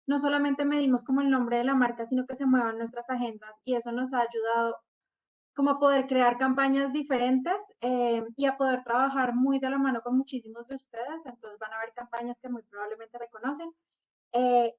no solamente medimos como el nombre de la marca, sino que se muevan nuestras agendas y eso nos ha ayudado como a poder crear campañas diferentes y a poder trabajar muy de la mano con muchísimos de ustedes. Entonces van a haber campañas que muy probablemente reconocen.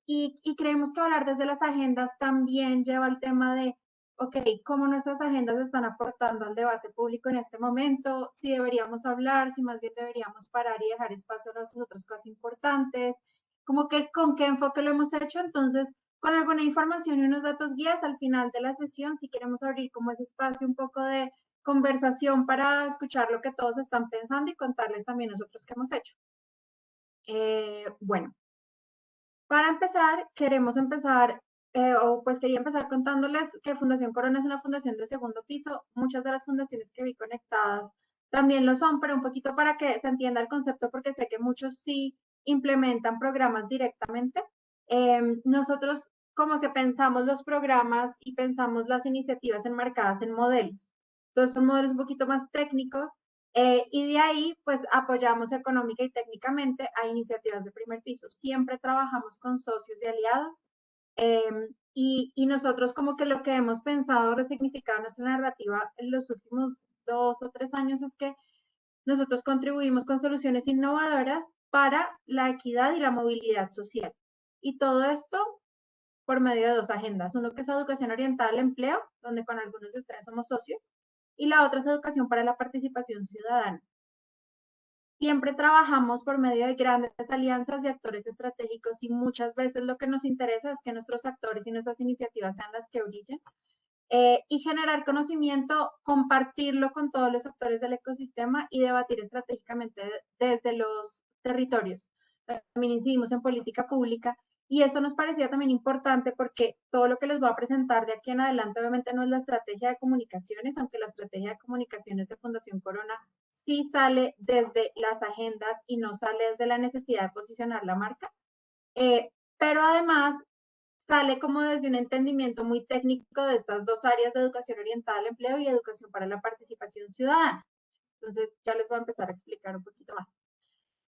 Y creemos que hablar desde las agendas también lleva al tema de, ok, cómo nuestras agendas están aportando al debate público en este momento, si deberíamos hablar, si más bien deberíamos parar y dejar espacio a las otras cosas importantes, como que con qué enfoque lo hemos hecho. Entonces, con alguna información y unos datos guías al final de la sesión, si queremos abrir como ese espacio un poco de conversación para escuchar lo que todos están pensando y contarles también nosotros qué hemos hecho. Bueno, para empezar, queremos empezar, o pues quería empezar contándoles que Fundación Corona es una fundación de segundo piso. Muchas de las fundaciones que vi conectadas también lo son, pero un poquito para que se entienda el concepto, porque sé que muchos sí implementan programas directamente. Nosotros como que pensamos los programas y pensamos las iniciativas enmarcadas en modelos. Entonces son modelos un poquito más técnicos y de ahí, pues apoyamos económica y técnicamente a iniciativas de primer piso. Siempre trabajamos con socios y aliados y nosotros como que lo que hemos pensado resignificar nuestra narrativa en los últimos 2 o 3 años es que nosotros contribuimos con soluciones innovadoras para la equidad y la movilidad social. Y todo esto por medio de dos agendas. Uno que es educación orientada al empleo, donde con algunos de ustedes somos socios, y la otra es educación para la participación ciudadana. Siempre trabajamos por medio de grandes alianzas de actores estratégicos y muchas veces lo que nos interesa es que nuestros actores y nuestras iniciativas sean las que brillen y generar conocimiento, compartirlo con todos los actores del ecosistema y debatir estratégicamente desde los territorios. También incidimos en política pública y esto nos parecía también importante porque todo lo que les voy a presentar de aquí en adelante obviamente no es la estrategia de comunicaciones, aunque la estrategia de comunicaciones de Fundación Corona sí sale desde las agendas y no sale desde la necesidad de posicionar la marca. Pero además sale como desde un entendimiento muy técnico de estas dos áreas de educación orientada al empleo y educación para la participación ciudadana. Entonces, ya les voy a empezar a explicar un poquito más.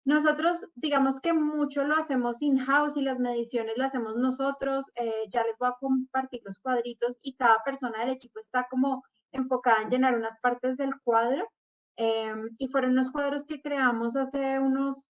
Nosotros, digamos que mucho lo hacemos in-house y las mediciones las hacemos nosotros. Ya les voy a compartir los cuadritos y cada persona del equipo está como enfocada en llenar unas partes del cuadro. Y fueron unos cuadros que creamos hace unos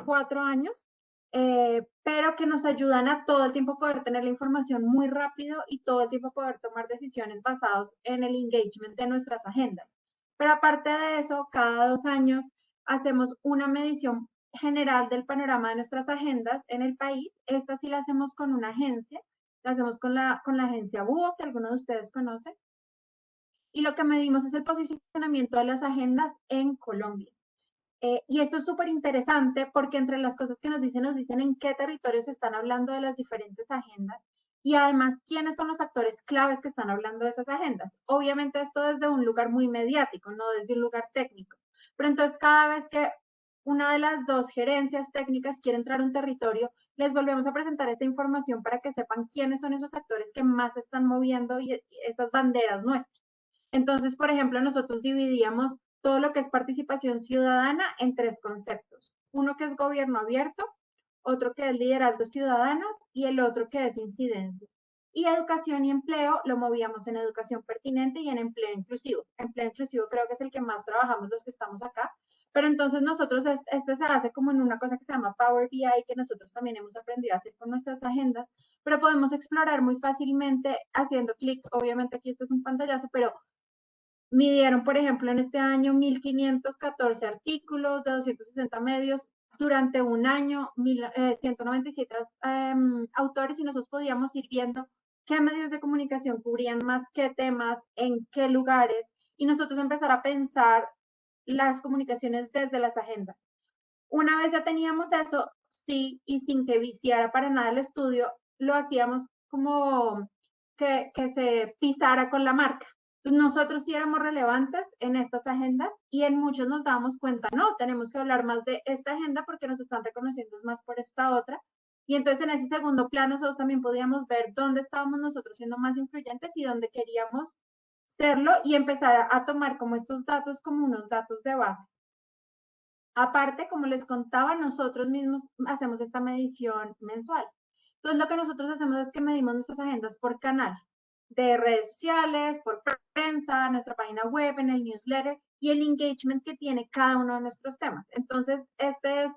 4 años, pero que nos ayudan a todo el tiempo poder tener la información muy rápido y todo el tiempo poder tomar decisiones basadas en el engagement de nuestras agendas. Pero aparte de eso, cada 2 años hacemos una medición general del panorama de nuestras agendas en el país. Esta sí la hacemos con una agencia, la hacemos con la agencia BUO, que algunos de ustedes conocen, y lo que medimos es el posicionamiento de las agendas en Colombia. Y esto es súper interesante porque entre las cosas que nos dicen en qué territorios están hablando de las diferentes agendas y además quiénes son los actores claves que están hablando de esas agendas. Obviamente esto desde un lugar muy mediático, no desde un lugar técnico. Pero entonces cada vez que una de las dos gerencias técnicas quiere entrar a un territorio, les volvemos a presentar esta información para que sepan quiénes son esos actores que más están moviendo y estas banderas nuestras. Entonces, por ejemplo, nosotros dividíamos todo lo que es participación ciudadana en tres conceptos. Uno que es gobierno abierto, otro que es liderazgo ciudadanos y el otro que es incidencia. Y educación y empleo lo movíamos en educación pertinente y en empleo inclusivo. Empleo inclusivo creo que es el que más trabajamos los que estamos acá. Pero entonces nosotros, este se hace como en una cosa que se llama Power BI, que nosotros también hemos aprendido a hacer con nuestras agendas, pero podemos explorar muy fácilmente haciendo clic. Obviamente aquí esto es un pantallazo, pero midieron, por ejemplo, en este año 1.514 artículos de 260 medios durante un año, 197 autores y nosotros podíamos ir viendo qué medios de comunicación cubrían más qué temas, en qué lugares y nosotros empezar a pensar las comunicaciones desde las agendas. Una vez ya teníamos eso, sí, y sin que viciara para nada el estudio, lo hacíamos como que se pisara con la marca. Nosotros sí éramos relevantes en estas agendas y en muchos nos dábamos cuenta, no, tenemos que hablar más de esta agenda porque nos están reconociendo más por esta otra. Y entonces en ese segundo plano nosotros también podíamos ver dónde estábamos nosotros siendo más influyentes y dónde queríamos serlo y empezar a tomar como estos datos como unos datos de base. Aparte, como les contaba, nosotros mismos hacemos esta medición mensual. Entonces, lo que nosotros hacemos es que medimos nuestras agendas por canal de redes sociales, por prensa, nuestra página web, en el newsletter y el engagement que tiene cada uno de nuestros temas. Entonces, este es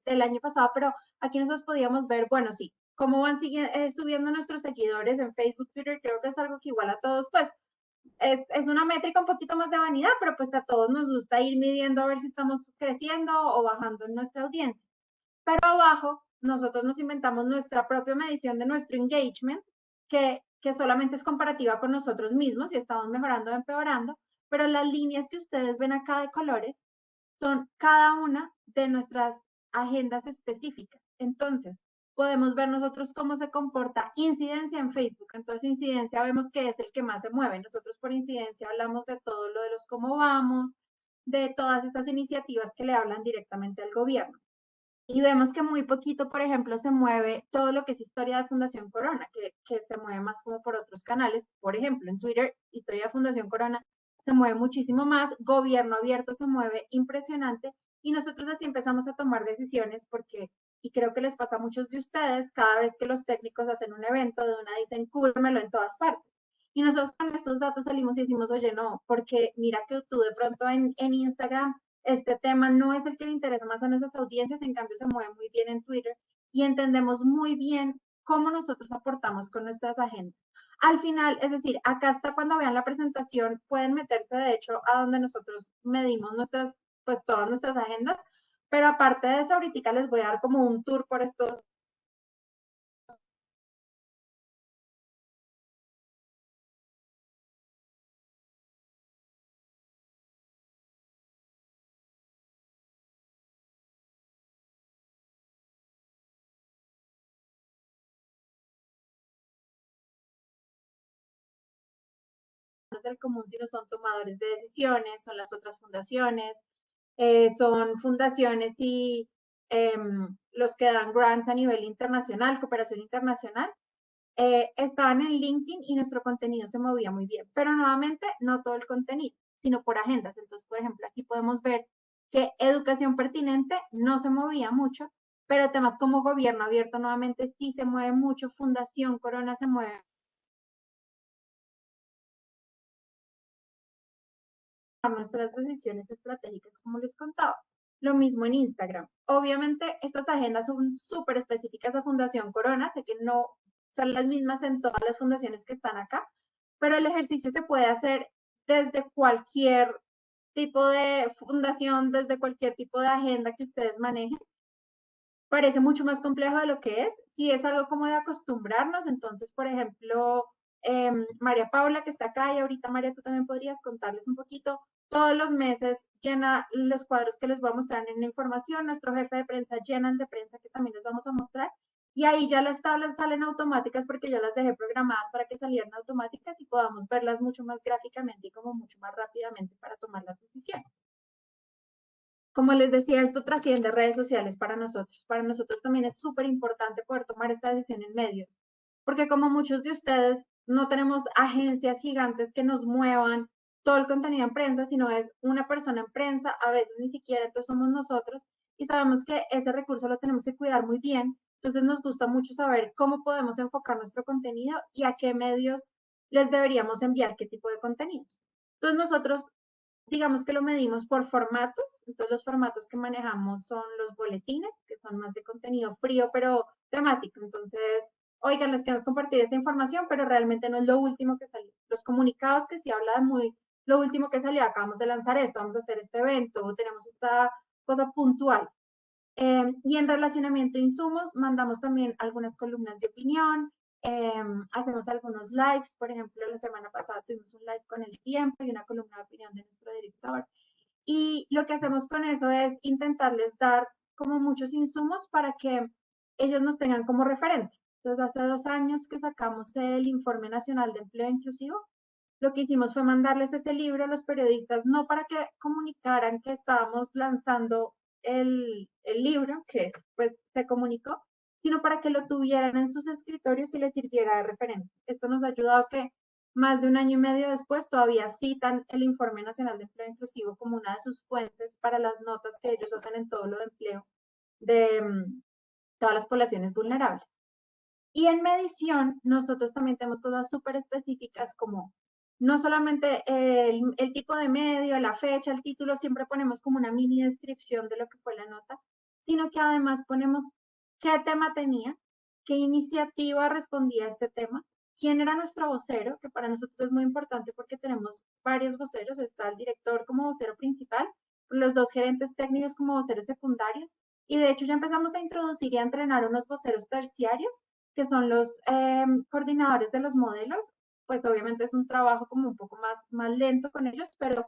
del año pasado, pero aquí nosotros podíamos ver, bueno, sí, cómo van subiendo nuestros seguidores en Facebook, Twitter, creo que es algo que igual a todos, pues, es una métrica un poquito más de vanidad, pero pues a todos nos gusta ir midiendo a ver si estamos creciendo o bajando en nuestra audiencia. Pero abajo nosotros nos inventamos nuestra propia medición de nuestro engagement, que solamente es comparativa con nosotros mismos y estamos mejorando o empeorando, pero las líneas que ustedes ven acá de colores son cada una de nuestras agendas específicas. Entonces, podemos ver nosotros cómo se comporta incidencia en Facebook. Entonces, incidencia vemos que es el que más se mueve. Nosotros por incidencia hablamos de todo lo de los cómo vamos, de todas estas iniciativas que le hablan directamente al gobierno. Y vemos que muy poquito, por ejemplo, se mueve todo lo que es historia de Fundación Corona, que se mueve más como por otros canales. Por ejemplo, en Twitter, historia de Fundación Corona se mueve muchísimo más, gobierno abierto se mueve impresionante y nosotros así empezamos a tomar decisiones porque, y creo que les pasa a muchos de ustedes, cada vez que los técnicos hacen un evento, de una dicen, cúbremelo en todas partes. Y nosotros con estos datos salimos y decimos, oye, no, porque mira que tú de pronto en Instagram este tema no es el que le interesa más a nuestras audiencias, en cambio se mueve muy bien en Twitter y entendemos muy bien cómo nosotros aportamos con nuestras agendas. Al final, es decir, acá está cuando vean la presentación, pueden meterse de hecho a donde nosotros medimos nuestras, pues todas nuestras agendas, pero aparte de eso, ahorita les voy a dar como un tour por estos del común, sino son tomadores de decisiones, son las otras fundaciones, son fundaciones y los que dan grants a nivel internacional, cooperación internacional, estaban en LinkedIn y nuestro contenido se movía muy bien. Pero nuevamente, no todo el contenido, sino por agendas. Entonces, por ejemplo, aquí podemos ver que educación pertinente no se movía mucho, pero temas como gobierno abierto nuevamente sí se mueve mucho, Fundación Corona se mueve nuestras decisiones estratégicas, como les contaba. Lo mismo en Instagram. Obviamente, estas agendas son súper específicas a Fundación Corona, sé que no son las mismas en todas las fundaciones que están acá, pero el ejercicio se puede hacer desde cualquier tipo de fundación, desde cualquier tipo de agenda que ustedes manejen. Parece mucho más complejo de lo que es. Si es algo como de acostumbrarnos, entonces, por ejemplo, María Paula, que está acá, y ahorita María, tú también podrías contarles un poquito, todos los meses llena los cuadros que les voy a mostrar en la información, nuestro jefe de prensa llena el de prensa que también les vamos a mostrar, y ahí ya las tablas salen automáticas porque yo las dejé programadas para que salieran automáticas y podamos verlas mucho más gráficamente y como mucho más rápidamente para tomar las decisiones. Como les decía, esto trasciende redes sociales para nosotros. Para nosotros también es súper importante poder tomar esta decisión en medios, porque como muchos de ustedes, no tenemos agencias gigantes que nos muevan todo el contenido en prensa, sino es una persona en prensa, a veces ni siquiera, entonces somos nosotros y sabemos que ese recurso lo tenemos que cuidar muy bien. Entonces nos gusta mucho saber cómo podemos enfocar nuestro contenido y a qué medios les deberíamos enviar qué tipo de contenidos. Entonces nosotros digamos que lo medimos por formatos, entonces los formatos que manejamos son los boletines, que son más de contenido frío, pero temático. Entonces, oigan, les queremos compartir esta información, pero realmente no es lo último que salió. Los comunicados que sí habla de muy, lo último que salió, acabamos de lanzar esto, vamos a hacer este evento, tenemos esta cosa puntual. Y en relacionamiento de insumos, mandamos también algunas columnas de opinión, hacemos algunos lives, por ejemplo, la semana pasada tuvimos un live con El Tiempo y una columna de opinión de nuestro director. Y lo que hacemos con eso es intentarles dar como muchos insumos para que ellos nos tengan como referente. Entonces, hace 2 años que sacamos el Informe Nacional de Empleo Inclusivo, lo que hicimos fue mandarles ese libro a los periodistas, no para que comunicaran que estábamos lanzando el libro, que pues se comunicó, sino para que lo tuvieran en sus escritorios y les sirviera de referencia. Esto nos ha ayudado a que más de un año y medio después todavía citan el Informe Nacional de Empleo Inclusivo como una de sus fuentes para las notas que ellos hacen en todo lo de empleo de todas las poblaciones vulnerables. Y en medición, nosotros también tenemos cosas súper específicas como no solamente el tipo de medio, la fecha, el título, siempre ponemos como una mini descripción de lo que fue la nota, sino que además ponemos qué tema tenía, qué iniciativa respondía a este tema, quién era nuestro vocero, que para nosotros es muy importante porque tenemos varios voceros, está el director como vocero principal, los dos gerentes técnicos como voceros secundarios, y de hecho ya empezamos a introducir y a entrenar unos voceros terciarios, que son los coordinadores de los modelos. Pues obviamente es un trabajo como un poco más lento con ellos, pero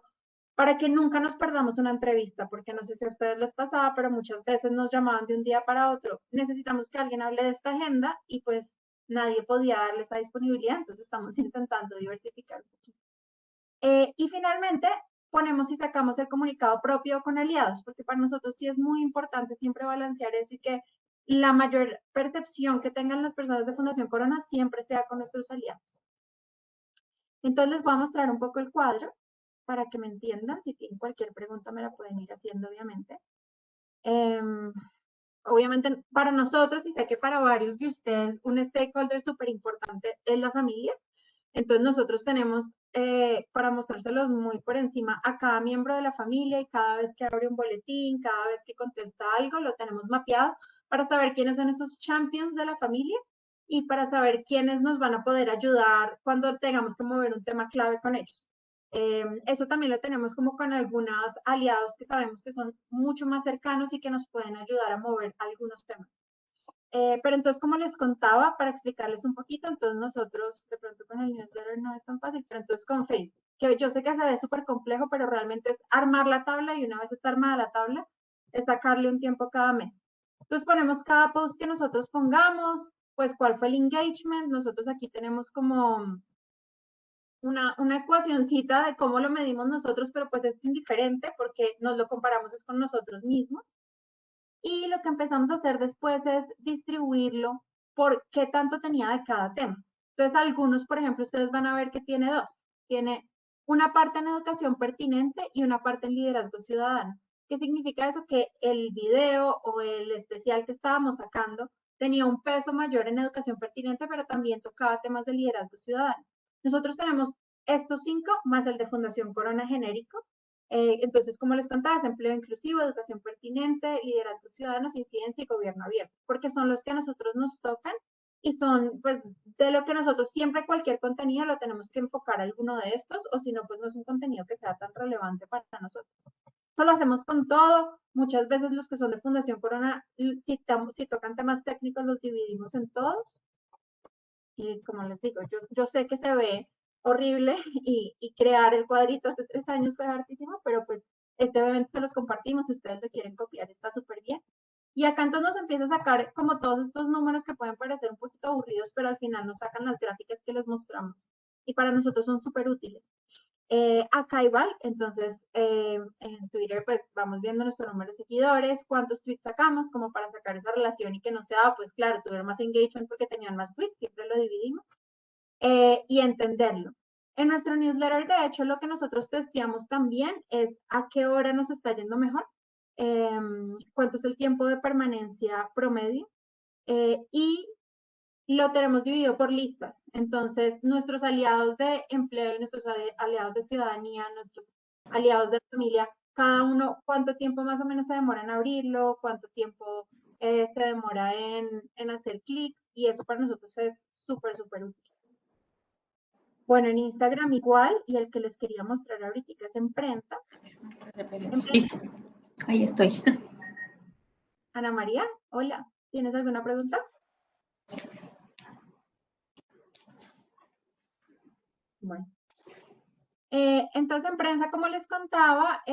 para que nunca nos perdamos una entrevista, porque no sé si a ustedes les pasaba, pero muchas veces nos llamaban de un día para otro, necesitamos que alguien hable de esta agenda y pues nadie podía darle esa disponibilidad, entonces estamos intentando diversificar un poquito. Y finalmente ponemos y sacamos el comunicado propio con aliados, porque para nosotros sí es muy importante siempre balancear eso y que la mayor percepción que tengan las personas de Fundación Corona siempre sea con nuestros aliados. Entonces les voy a mostrar un poco el cuadro para que me entiendan. Si tienen cualquier pregunta me la pueden ir haciendo, obviamente. Obviamente para nosotros y sé que para varios de ustedes un stakeholder súper importante es la familia. Entonces nosotros tenemos para mostrárselos muy por encima a cada miembro de la familia y cada vez que abre un boletín, cada vez que contesta algo, lo tenemos mapeado para saber quiénes son esos champions de la familia y para saber quiénes nos van a poder ayudar cuando tengamos que mover un tema clave con ellos. Eso también lo tenemos como con algunos aliados que sabemos que son mucho más cercanos y que nos pueden ayudar a mover algunos temas. Pero entonces, como les contaba, para explicarles un poquito, entonces nosotros, de pronto con el newsletter no es tan fácil, pero entonces con Facebook, que yo sé que se ve súper complejo, pero realmente es armar la tabla y una vez está armada la tabla, es sacarle un tiempo cada mes. Entonces ponemos cada post que nosotros pongamos, pues cuál fue el engagement, nosotros aquí tenemos como una ecuacioncita de cómo lo medimos nosotros, pero pues es indiferente porque nos lo comparamos es con nosotros mismos. Y lo que empezamos a hacer después es distribuirlo por qué tanto tenía de cada tema. Entonces, algunos, por ejemplo, ustedes van a ver que tiene dos. Tiene una parte en educación pertinente y una parte en liderazgo ciudadano. ¿Qué significa eso? Que el video o el especial que estábamos sacando tenía un peso mayor en educación pertinente, pero también tocaba temas de liderazgo ciudadano. Nosotros tenemos estos 5 más el de Fundación Corona genérico. Entonces, como les contaba, es empleo inclusivo, educación pertinente, liderazgo ciudadanos, incidencia y gobierno abierto, porque son los que a nosotros nos tocan y son, pues, de lo que nosotros siempre cualquier contenido lo tenemos que enfocar a alguno de estos, o si no, pues no es un contenido que sea tan relevante para nosotros. Eso lo hacemos con todo. Muchas veces los que son de Fundación Corona, si tocan temas técnicos, los dividimos en todos. Y como les digo, yo sé que se ve horrible y crear el cuadrito hace 3 años fue hartísimo, pero pues obviamente se los compartimos, si ustedes lo quieren copiar está súper bien. Y acá entonces nos empieza a sacar como todos estos números que pueden parecer un poquito aburridos, pero al final nos sacan las gráficas que les mostramos. Y para nosotros son súper útiles. Acá igual, entonces en Twitter pues vamos viendo nuestro número de seguidores, cuántos tweets sacamos, como para sacar esa relación y que no sea, pues claro, tuvieron más engagement porque tenían más tweets, siempre lo dividimos, y entenderlo. En nuestro newsletter, de hecho, lo que nosotros testeamos también es a qué hora nos está yendo mejor, cuánto es el tiempo de permanencia promedio, y lo tenemos dividido por listas. Entonces, nuestros aliados de empleo y nuestros aliados de ciudadanía, nuestros aliados de familia, cada uno, cuánto tiempo más o menos se demora en abrirlo, cuánto tiempo se demora en hacer clics, y eso para nosotros es súper, súper útil. Bueno, en Instagram igual, y el que les quería mostrar ahorita es en prensa. Listo, ahí estoy. Ana María, hola, ¿tienes alguna pregunta? Bueno. Entonces, en prensa, como les contaba,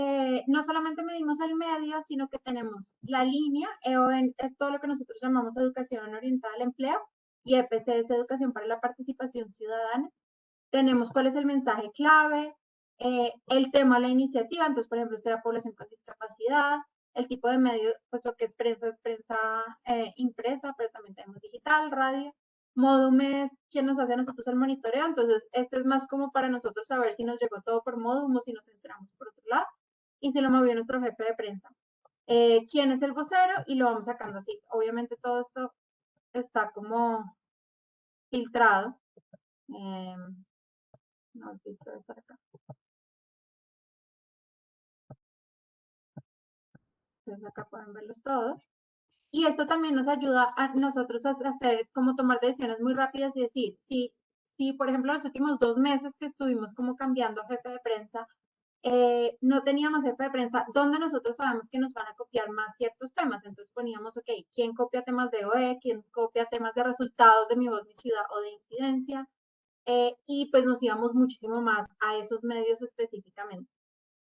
no solamente medimos el medio, sino que tenemos la línea, EON es todo lo que nosotros llamamos educación orientada al empleo, y EPC es educación para la participación ciudadana. Tenemos cuál es el mensaje clave, el tema, la iniciativa, entonces, por ejemplo, la población con discapacidad, el tipo de medio, pues lo que es prensa impresa, pero también tenemos digital, radio. Modum es quien nos hace a nosotros el monitoreo, entonces este es más como para nosotros saber si nos llegó todo por Modum o si nos entramos por otro lado y si lo movió nuestro jefe de prensa. ¿Quién es el vocero? Y lo vamos sacando así. Obviamente todo esto está como filtrado. No, el filtro debe estar acá. Entonces acá pueden verlos todos. Y esto también nos ayuda a nosotros a hacer, como tomar decisiones muy rápidas y decir, si por ejemplo los últimos 2 meses que estuvimos como cambiando jefe de prensa, no teníamos jefe de prensa, ¿dónde nosotros sabemos que nos van a copiar más ciertos temas? Entonces poníamos, ok, ¿quién copia temas de OE? ¿Quién copia temas de resultados de Mi Voz, Mi Ciudad o de incidencia? Y pues nos íbamos muchísimo más a esos medios específicamente.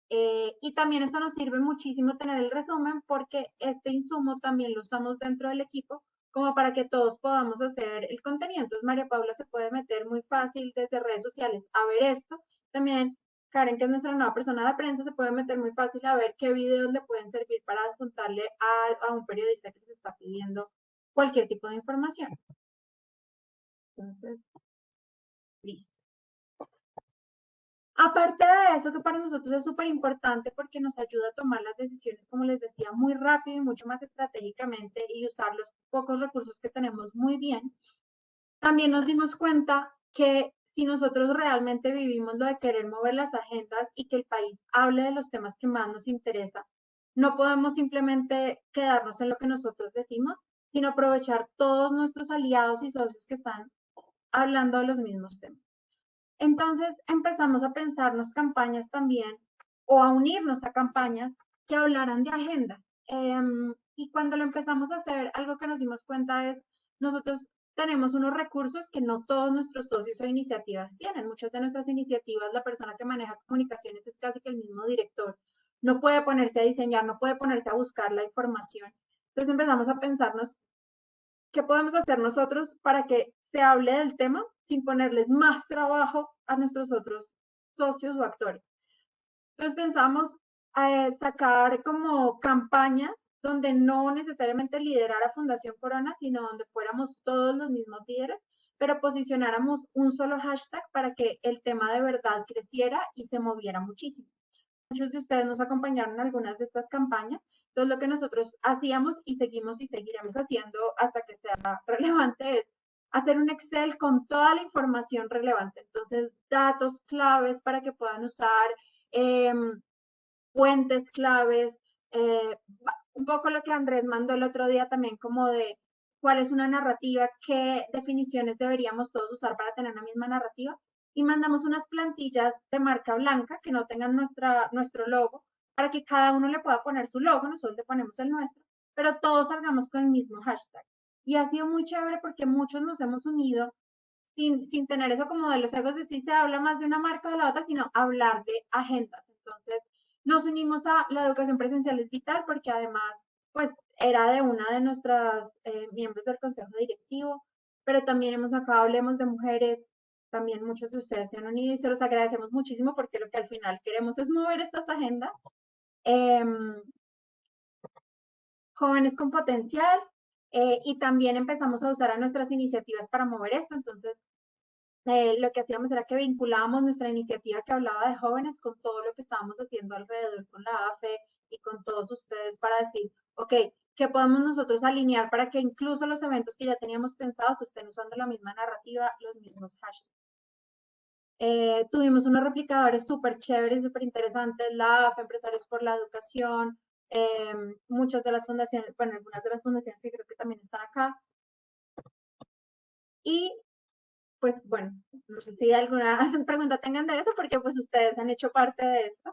Y también esto nos sirve muchísimo tener el resumen porque este insumo también lo usamos dentro del equipo como para que todos podamos hacer el contenido. Entonces María Paula se puede meter muy fácil desde redes sociales a ver esto. También Karen, que es nuestra nueva persona de prensa, se puede meter muy fácil a ver qué videos le pueden servir para contarle a un periodista que se está pidiendo cualquier tipo de información. Entonces, listo. Aparte de eso, que para nosotros es súper importante porque nos ayuda a tomar las decisiones, como les decía, muy rápido y mucho más estratégicamente y usar los pocos recursos que tenemos muy bien, también nos dimos cuenta que si nosotros realmente vivimos lo de querer mover las agendas y que el país hable de los temas que más nos interesa, no podemos simplemente quedarnos en lo que nosotros decimos, sino aprovechar todos nuestros aliados y socios que están hablando de los mismos temas. Entonces empezamos a pensarnos campañas también o a unirnos a campañas que hablaran de agenda. Y cuando lo empezamos a hacer, algo que nos dimos cuenta es, nosotros tenemos unos recursos que no todos nuestros socios o iniciativas tienen. Muchas de nuestras iniciativas, la persona que maneja comunicaciones es casi que el mismo director. No puede ponerse a diseñar, no puede ponerse a buscar la información. Entonces empezamos a pensarnos ¿qué podemos hacer nosotros para que se hable del tema sin ponerles más trabajo a nuestros otros socios o actores? Entonces pensamos sacar como campañas donde no necesariamente liderara Fundación Corona, sino donde fuéramos todos los mismos líderes, pero posicionáramos un solo hashtag para que el tema de verdad creciera y se moviera muchísimo. Muchos de ustedes nos acompañaron en algunas de estas campañas. Entonces, lo que nosotros hacíamos y seguimos y seguiremos haciendo hasta que sea relevante es hacer un Excel con toda la información relevante. Entonces, datos claves para que puedan usar, eh, fuentes claves, un poco lo que Andrés mandó el otro día también como de cuál es una narrativa, qué definiciones deberíamos todos usar para tener una misma narrativa. Y mandamos unas plantillas de marca blanca que no tengan nuestro logo para que cada uno le pueda poner su logo, nosotros le ponemos el nuestro, pero todos salgamos con el mismo hashtag. Y ha sido muy chévere porque muchos nos hemos unido sin tener eso como de los egos de si se habla más de una marca o de la otra, sino hablar de agendas. Entonces, nos unimos a la educación presencial es vital porque además, pues, era de una de nuestras miembros del consejo directivo, pero también hemos sacado Hablemos de Mujeres, también muchos de ustedes se han unido y se los agradecemos muchísimo porque lo que al final queremos es mover estas agendas. Eh, Jóvenes con potencial, y también empezamos a usar a nuestras iniciativas para mover esto. Entonces, lo que hacíamos era que vinculábamos nuestra iniciativa que hablaba de jóvenes con todo lo que estábamos haciendo alrededor con la AFE y con todos ustedes para decir, ok, ¿qué podemos nosotros alinear para que incluso los eventos que ya teníamos pensados estén usando la misma narrativa, los mismos hashtags? Tuvimos unos replicadores súper chéveres, súper interesantes, la AFE, Empresarios por la Educación, muchas de las fundaciones, bueno, algunas de las fundaciones que creo que también están acá. Y pues bueno, no sé si alguna pregunta tengan de eso, porque pues ustedes han hecho parte de esto.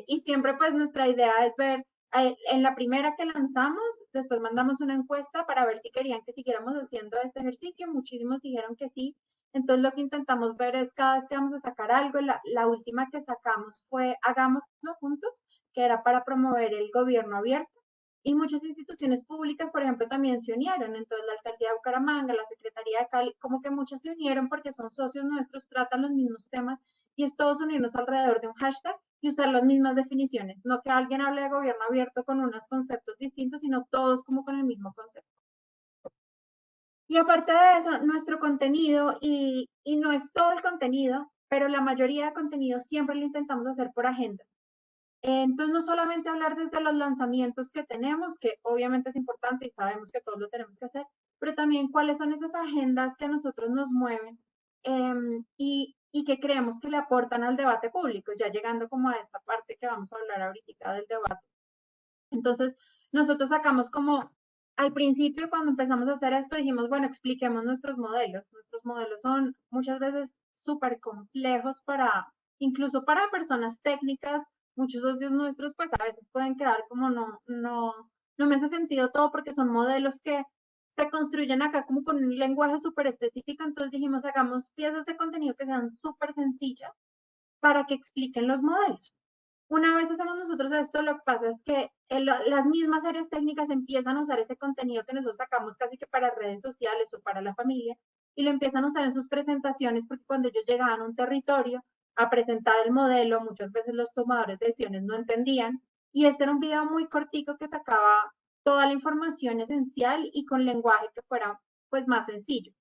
Y siempre pues nuestra idea es ver, en la primera que lanzamos, después mandamos una encuesta para ver si querían que siguiéramos haciendo este ejercicio. Muchísimos dijeron que sí. Entonces lo que intentamos ver es cada vez que vamos a sacar algo, la última que sacamos fue Hagámoslo juntos, que era para promover el gobierno abierto. Y muchas instituciones públicas, por ejemplo, también se unieron. Entonces, la alcaldía de Bucaramanga, la Secretaría de Cali, como que muchas se unieron porque son socios nuestros, tratan los mismos temas y es todos unirnos alrededor de un hashtag y usar las mismas definiciones. No que alguien hable de gobierno abierto con unos conceptos distintos, sino todos como con el mismo concepto. Y aparte de eso, nuestro contenido, y no es todo el contenido, pero la mayoría de contenido siempre lo intentamos hacer por agenda. Entonces, no solamente hablar desde los lanzamientos que tenemos, que obviamente es importante y sabemos que todos lo tenemos que hacer, pero también cuáles son esas agendas que a nosotros nos mueven y que creemos que le aportan al debate público, ya llegando como a esta parte que vamos a hablar ahorita del debate. Entonces, nosotros sacamos como, al principio cuando empezamos a hacer esto, dijimos, bueno, expliquemos nuestros modelos. Nuestros modelos son muchas veces súper complejos incluso para personas técnicas, muchos socios nuestros pues a veces pueden quedar como no me hace sentido todo porque son modelos que se construyen acá como con un lenguaje súper específico, entonces dijimos, hagamos piezas de contenido que sean súper sencillas para que expliquen los modelos. Una vez hacemos nosotros esto, lo que pasa es que las mismas áreas técnicas empiezan a usar ese contenido que nosotros sacamos casi que para redes sociales o para la familia y lo empiezan a usar en sus presentaciones porque cuando ellos llegaban a un territorio a presentar el modelo, muchas veces los tomadores de decisiones no entendían y este era un video muy cortico que sacaba toda la información esencial y con lenguaje que fuera pues más sencillo.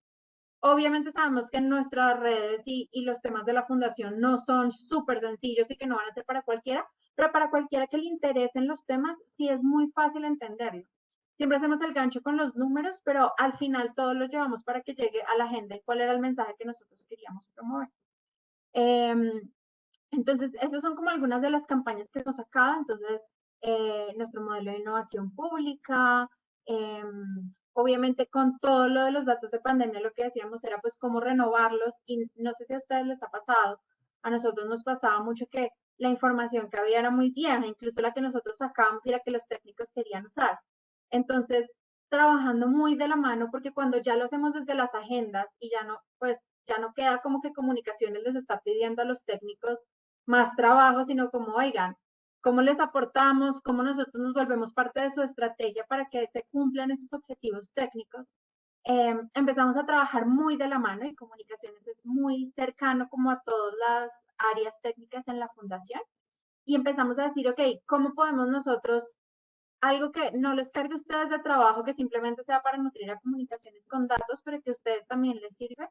Obviamente sabemos que nuestras redes y los temas de la fundación no son súper sencillos y que no van a ser para cualquiera, pero para cualquiera que le interesen los temas, sí es muy fácil entenderlo. Siempre hacemos el gancho con los números, pero al final todo lo llevamos para que llegue a la gente cuál era el mensaje que nosotros queríamos promover. Entonces, esas son como algunas de las campañas que hemos sacado. Entonces, nuestro modelo de innovación pública, obviamente con todo lo de los datos de pandemia, lo que decíamos era pues cómo renovarlos y no sé si a ustedes les ha pasado, a nosotros nos pasaba mucho que la información que había era muy vieja, incluso la que nosotros sacábamos y la que los técnicos querían usar. Entonces, trabajando muy de la mano porque cuando ya lo hacemos desde las agendas y ya no, pues ya no queda como que comunicaciones les está pidiendo a los técnicos más trabajo, sino como, oigan, cómo les aportamos, cómo nosotros nos volvemos parte de su estrategia para que se cumplan esos objetivos técnicos. Empezamos a trabajar muy de la mano y comunicaciones es muy cercano como a todas las áreas técnicas en la fundación y empezamos a decir, ok, ¿cómo podemos nosotros algo que no les cargue a ustedes de trabajo, que simplemente sea para nutrir a comunicaciones con datos, pero que a ustedes también les sirve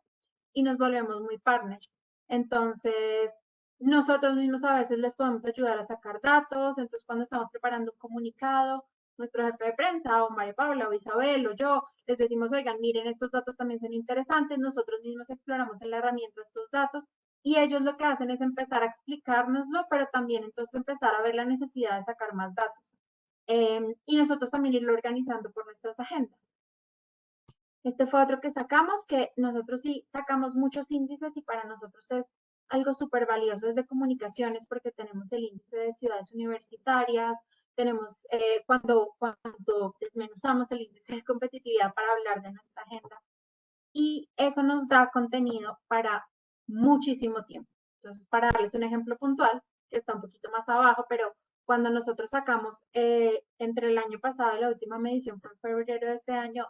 y nos volvemos muy partners. Entonces, nosotros mismos a veces les podemos ayudar a sacar datos, entonces cuando estamos preparando un comunicado, nuestro jefe de prensa, o María Paula, o Isabel, o yo, les decimos, oigan, miren, estos datos también son interesantes, nosotros mismos exploramos en la herramienta estos datos, y ellos lo que hacen es empezar a explicárnoslo, pero también entonces empezar a ver la necesidad de sacar más datos. Y nosotros también irlo organizando por nuestras agendas. Este fue otro que sacamos, que nosotros sí sacamos muchos índices y para nosotros es algo súper valioso desde comunicaciones porque tenemos el índice de ciudades universitarias, tenemos cuando desmenuzamos el índice de competitividad para hablar de nuestra agenda y eso nos da contenido para muchísimo tiempo. Entonces, para darles un ejemplo puntual, que está un poquito más abajo, pero cuando nosotros sacamos entre el año pasado y la última medición fue en febrero de este año,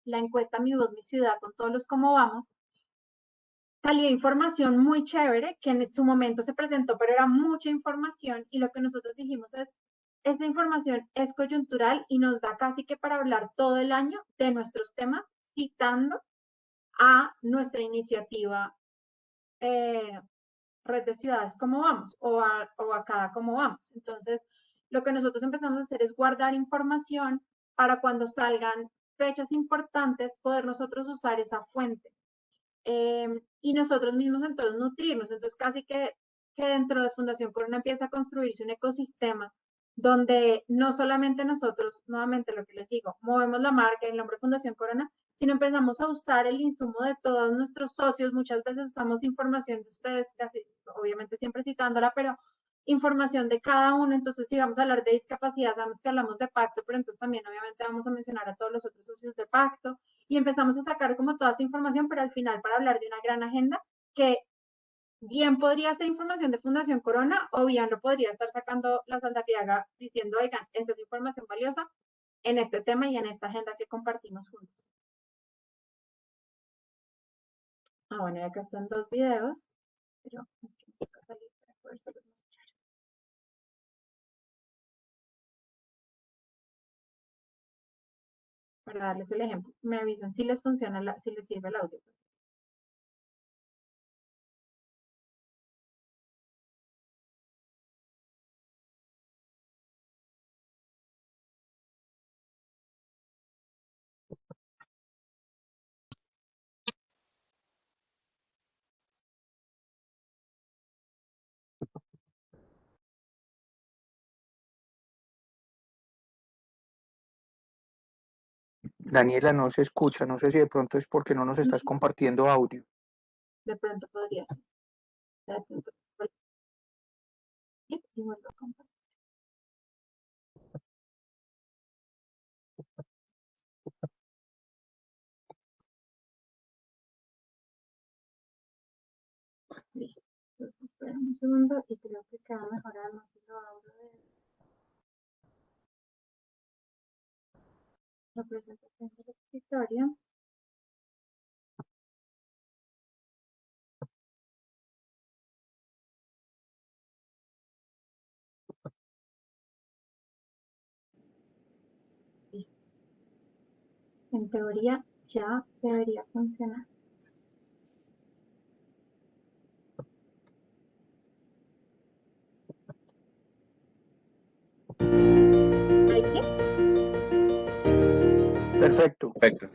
la encuesta Mi Voz, Mi Ciudad, con todos los cómo vamos, salió información muy chévere que en su momento se presentó, pero era mucha información y lo que nosotros dijimos es, esta información es coyuntural y nos da casi que para hablar todo el año de nuestros temas, citando a nuestra iniciativa Red de Ciudades Cómo Vamos o a cada Cómo Vamos. Entonces, lo que nosotros empezamos a hacer es guardar información para cuando salgan fechas importantes poder nosotros usar esa fuente. Y nosotros mismos entonces nutrirnos. Entonces, casi que dentro de Fundación Corona empieza a construirse un ecosistema donde no solamente nosotros, nuevamente lo que les digo, movemos la marca, el nombre Fundación Corona, sino empezamos a usar el insumo de todos nuestros socios. Muchas veces usamos información de ustedes, casi, obviamente siempre citándola, pero información de cada uno. Entonces, si vamos a hablar de discapacidad, sabemos que hablamos de pacto, pero entonces también obviamente vamos a mencionar a todos los otros socios de pacto y empezamos a sacar como toda esta información, pero al final para hablar de una gran agenda que bien podría ser información de Fundación Corona o bien lo podría estar sacando la Saldarriaga diciendo, oigan, esta es información valiosa en este tema y en esta agenda que compartimos juntos. Bueno, y acá están dos videos, pero es que me toca salir para poder mostrar. Para darles el ejemplo. Me avisan si les funciona, si les sirve el audio. Daniela, no se escucha, no sé si de pronto es porque no nos estás compartiendo audio. De pronto podría ser. Y vuelvo a compartir. Listo. Entonces, espera un segundo y creo que queda mejorado más si lo abro de la presentación del escritorio. Listo. En teoría ya debería funcionar. ¿Ahí sí? Perfecto. Perfecto.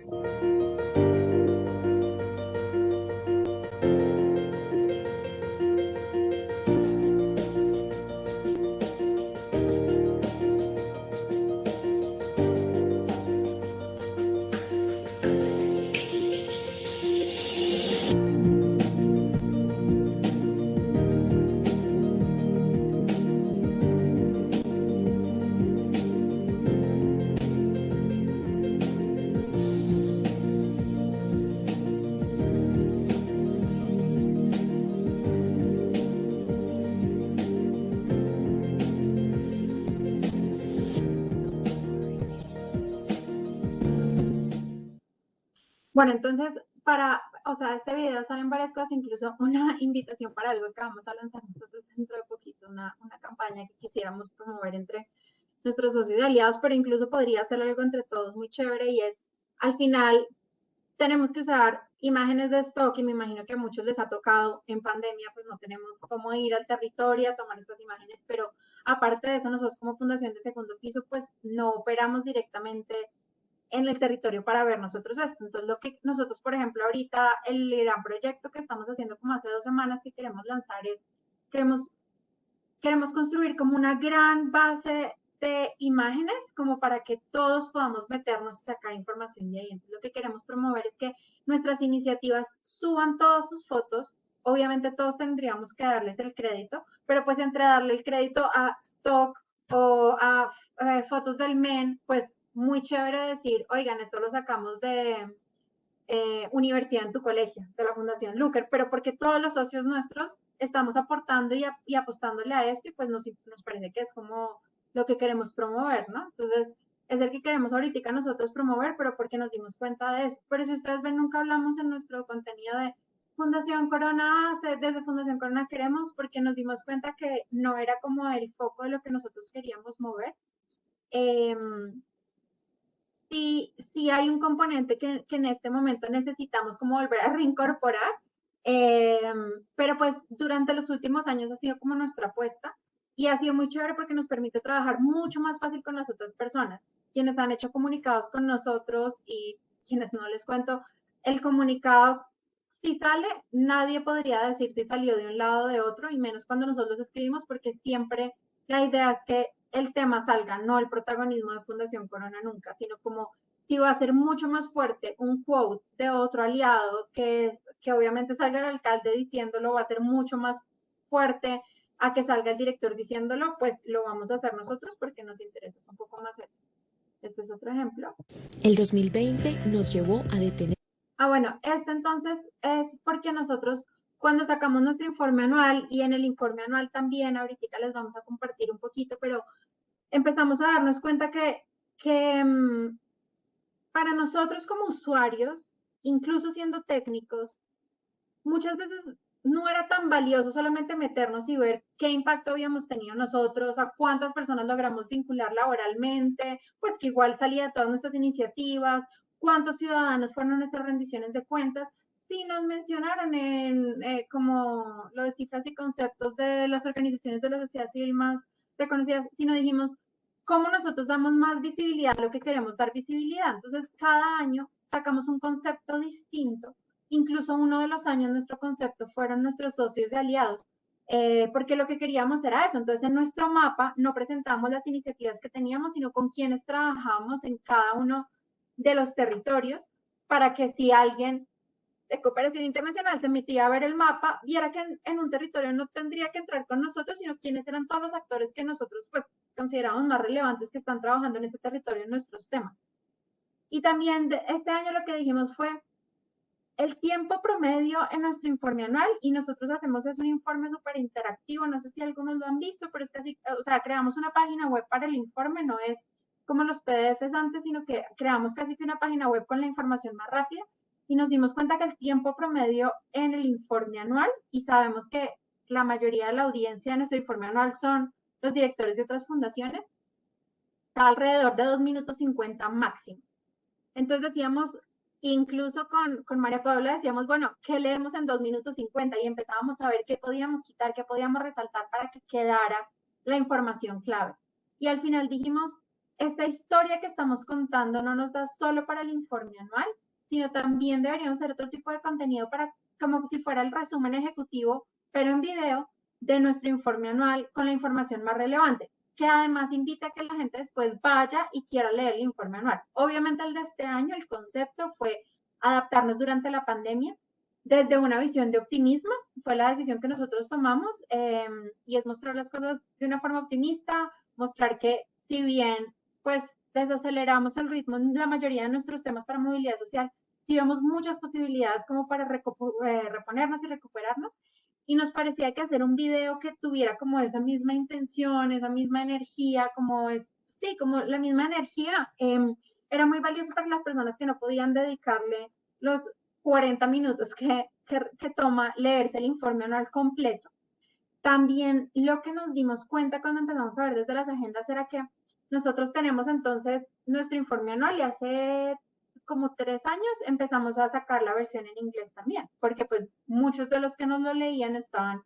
Bueno, entonces, este video salen varias cosas, incluso una invitación para algo que vamos a lanzar nosotros dentro de poquito, una campaña que quisiéramos promover entre nuestros socios y aliados, pero incluso podría ser algo entre todos muy chévere y es, al final, tenemos que usar imágenes de stock y me imagino que a muchos les ha tocado en pandemia, pues no tenemos cómo ir al territorio a tomar estas imágenes, pero aparte de eso, nosotros como Fundación de Segundo Piso, pues no operamos directamente en el territorio para ver nosotros esto. Entonces, lo que nosotros, por ejemplo, ahorita, el gran proyecto que estamos haciendo como hace 2 semanas que queremos lanzar es, queremos construir como una gran base de imágenes como para que todos podamos meternos y sacar información de ahí. Entonces, lo que queremos promover es que nuestras iniciativas suban todas sus fotos. Obviamente todos tendríamos que darles el crédito, pero pues entre darle el crédito a stock o a fotos del MEN, pues muy chévere decir, oigan, esto lo sacamos de universidad en tu colegio, de la Fundación Luker, pero porque todos los socios nuestros estamos aportando y apostándole a esto y pues nos parece que es como lo que queremos promover, ¿no? Entonces, es el que queremos ahorita nosotros promover, pero porque nos dimos cuenta de eso. Pero si ustedes ven, nunca hablamos en nuestro contenido de Fundación Corona, desde Fundación Corona queremos, porque nos dimos cuenta que no era como el foco de lo que nosotros queríamos mover. Sí hay un componente que en este momento necesitamos como volver a reincorporar, pero pues durante los últimos años ha sido como nuestra apuesta y ha sido muy chévere porque nos permite trabajar mucho más fácil con las otras personas, quienes han hecho comunicados con nosotros y quienes no les cuento, el comunicado si sale, nadie podría decir si salió de un lado o de otro, y menos cuando nosotros escribimos, porque siempre la idea es que el tema salga, no el protagonismo de Fundación Corona nunca, sino como si va a ser mucho más fuerte un quote de otro aliado, que obviamente salga el alcalde diciéndolo, va a ser mucho más fuerte a que salga el director diciéndolo, pues lo vamos a hacer nosotros porque nos interesa un poco más eso. Este es otro ejemplo. El 2020 nos llevó a detener. Bueno, este entonces es porque nosotros cuando sacamos nuestro informe anual y en el informe anual también, ahorita les vamos a compartir un poquito, pero empezamos a darnos cuenta que para nosotros como usuarios, incluso siendo técnicos, muchas veces no era tan valioso solamente meternos y ver qué impacto habíamos tenido nosotros, a cuántas personas logramos vincular laboralmente, pues que igual salía de todas nuestras iniciativas, cuántos ciudadanos fueron a nuestras rendiciones de cuentas. Sí nos mencionaron en como lo de cifras y conceptos de las organizaciones de la sociedad civil más reconocidas, sino dijimos, ¿cómo nosotros damos más visibilidad a lo que queremos dar visibilidad? Entonces, cada año sacamos un concepto distinto. Incluso uno de los años nuestro concepto fueron nuestros socios y aliados, porque lo que queríamos era eso. Entonces, en nuestro mapa no presentamos las iniciativas que teníamos, sino con quienes trabajamos en cada uno de los territorios para que si alguien de cooperación internacional se metía a ver el mapa, viera que en un territorio no tendría que entrar con nosotros, sino quiénes eran todos los actores que nosotros pues consideramos más relevantes que están trabajando en ese territorio en nuestros temas. Y también este año lo que dijimos fue el tiempo promedio en nuestro informe anual, y nosotros hacemos es un informe súper interactivo, no sé si algunos lo han visto, pero es casi, o sea, creamos una página web para el informe, no es como los PDFs antes, sino que creamos casi que una página web con la información más rápida, y nos dimos cuenta que el tiempo promedio en el informe anual, y sabemos que la mayoría de la audiencia de nuestro informe anual son los directores de otras fundaciones, está alrededor de 2 minutos 50 máximo. Entonces decíamos, incluso con María Paula decíamos, bueno, ¿qué leemos en 2 minutos 50? Y empezábamos a ver qué podíamos quitar, qué podíamos resaltar para que quedara la información clave. Y al final dijimos, esta historia que estamos contando no nos da solo para el informe anual, sino también deberíamos hacer otro tipo de contenido para, como si fuera el resumen ejecutivo, pero en video, de nuestro informe anual con la información más relevante, que además invita a que la gente después vaya y quiera leer el informe anual. Obviamente el de este año, el concepto fue adaptarnos durante la pandemia desde una visión de optimismo, fue la decisión que nosotros tomamos, y es mostrar las cosas de una forma optimista, mostrar que si bien pues desaceleramos el ritmo en la mayoría de nuestros temas para movilidad social, sí vemos muchas posibilidades como para reponernos y recuperarnos, y nos parecía que hacer un video que tuviera como esa misma intención, esa misma energía, como como la misma energía, era muy valioso para las personas que no podían dedicarle los 40 minutos que toma leerse el informe anual completo. También lo que nos dimos cuenta cuando empezamos a ver desde las agendas era que nosotros tenemos entonces nuestro informe anual, y hace como 3 años empezamos a sacar la versión en inglés también, porque pues muchos de los que nos lo leían estaban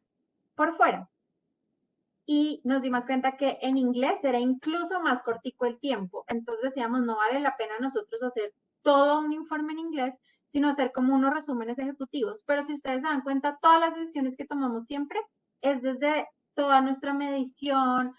por fuera. Y nos dimos cuenta que en inglés era incluso más cortico el tiempo. Entonces decíamos, no vale la pena nosotros hacer todo un informe en inglés, sino hacer como unos resúmenes ejecutivos. Pero si ustedes se dan cuenta, todas las decisiones que tomamos siempre es desde toda nuestra medición.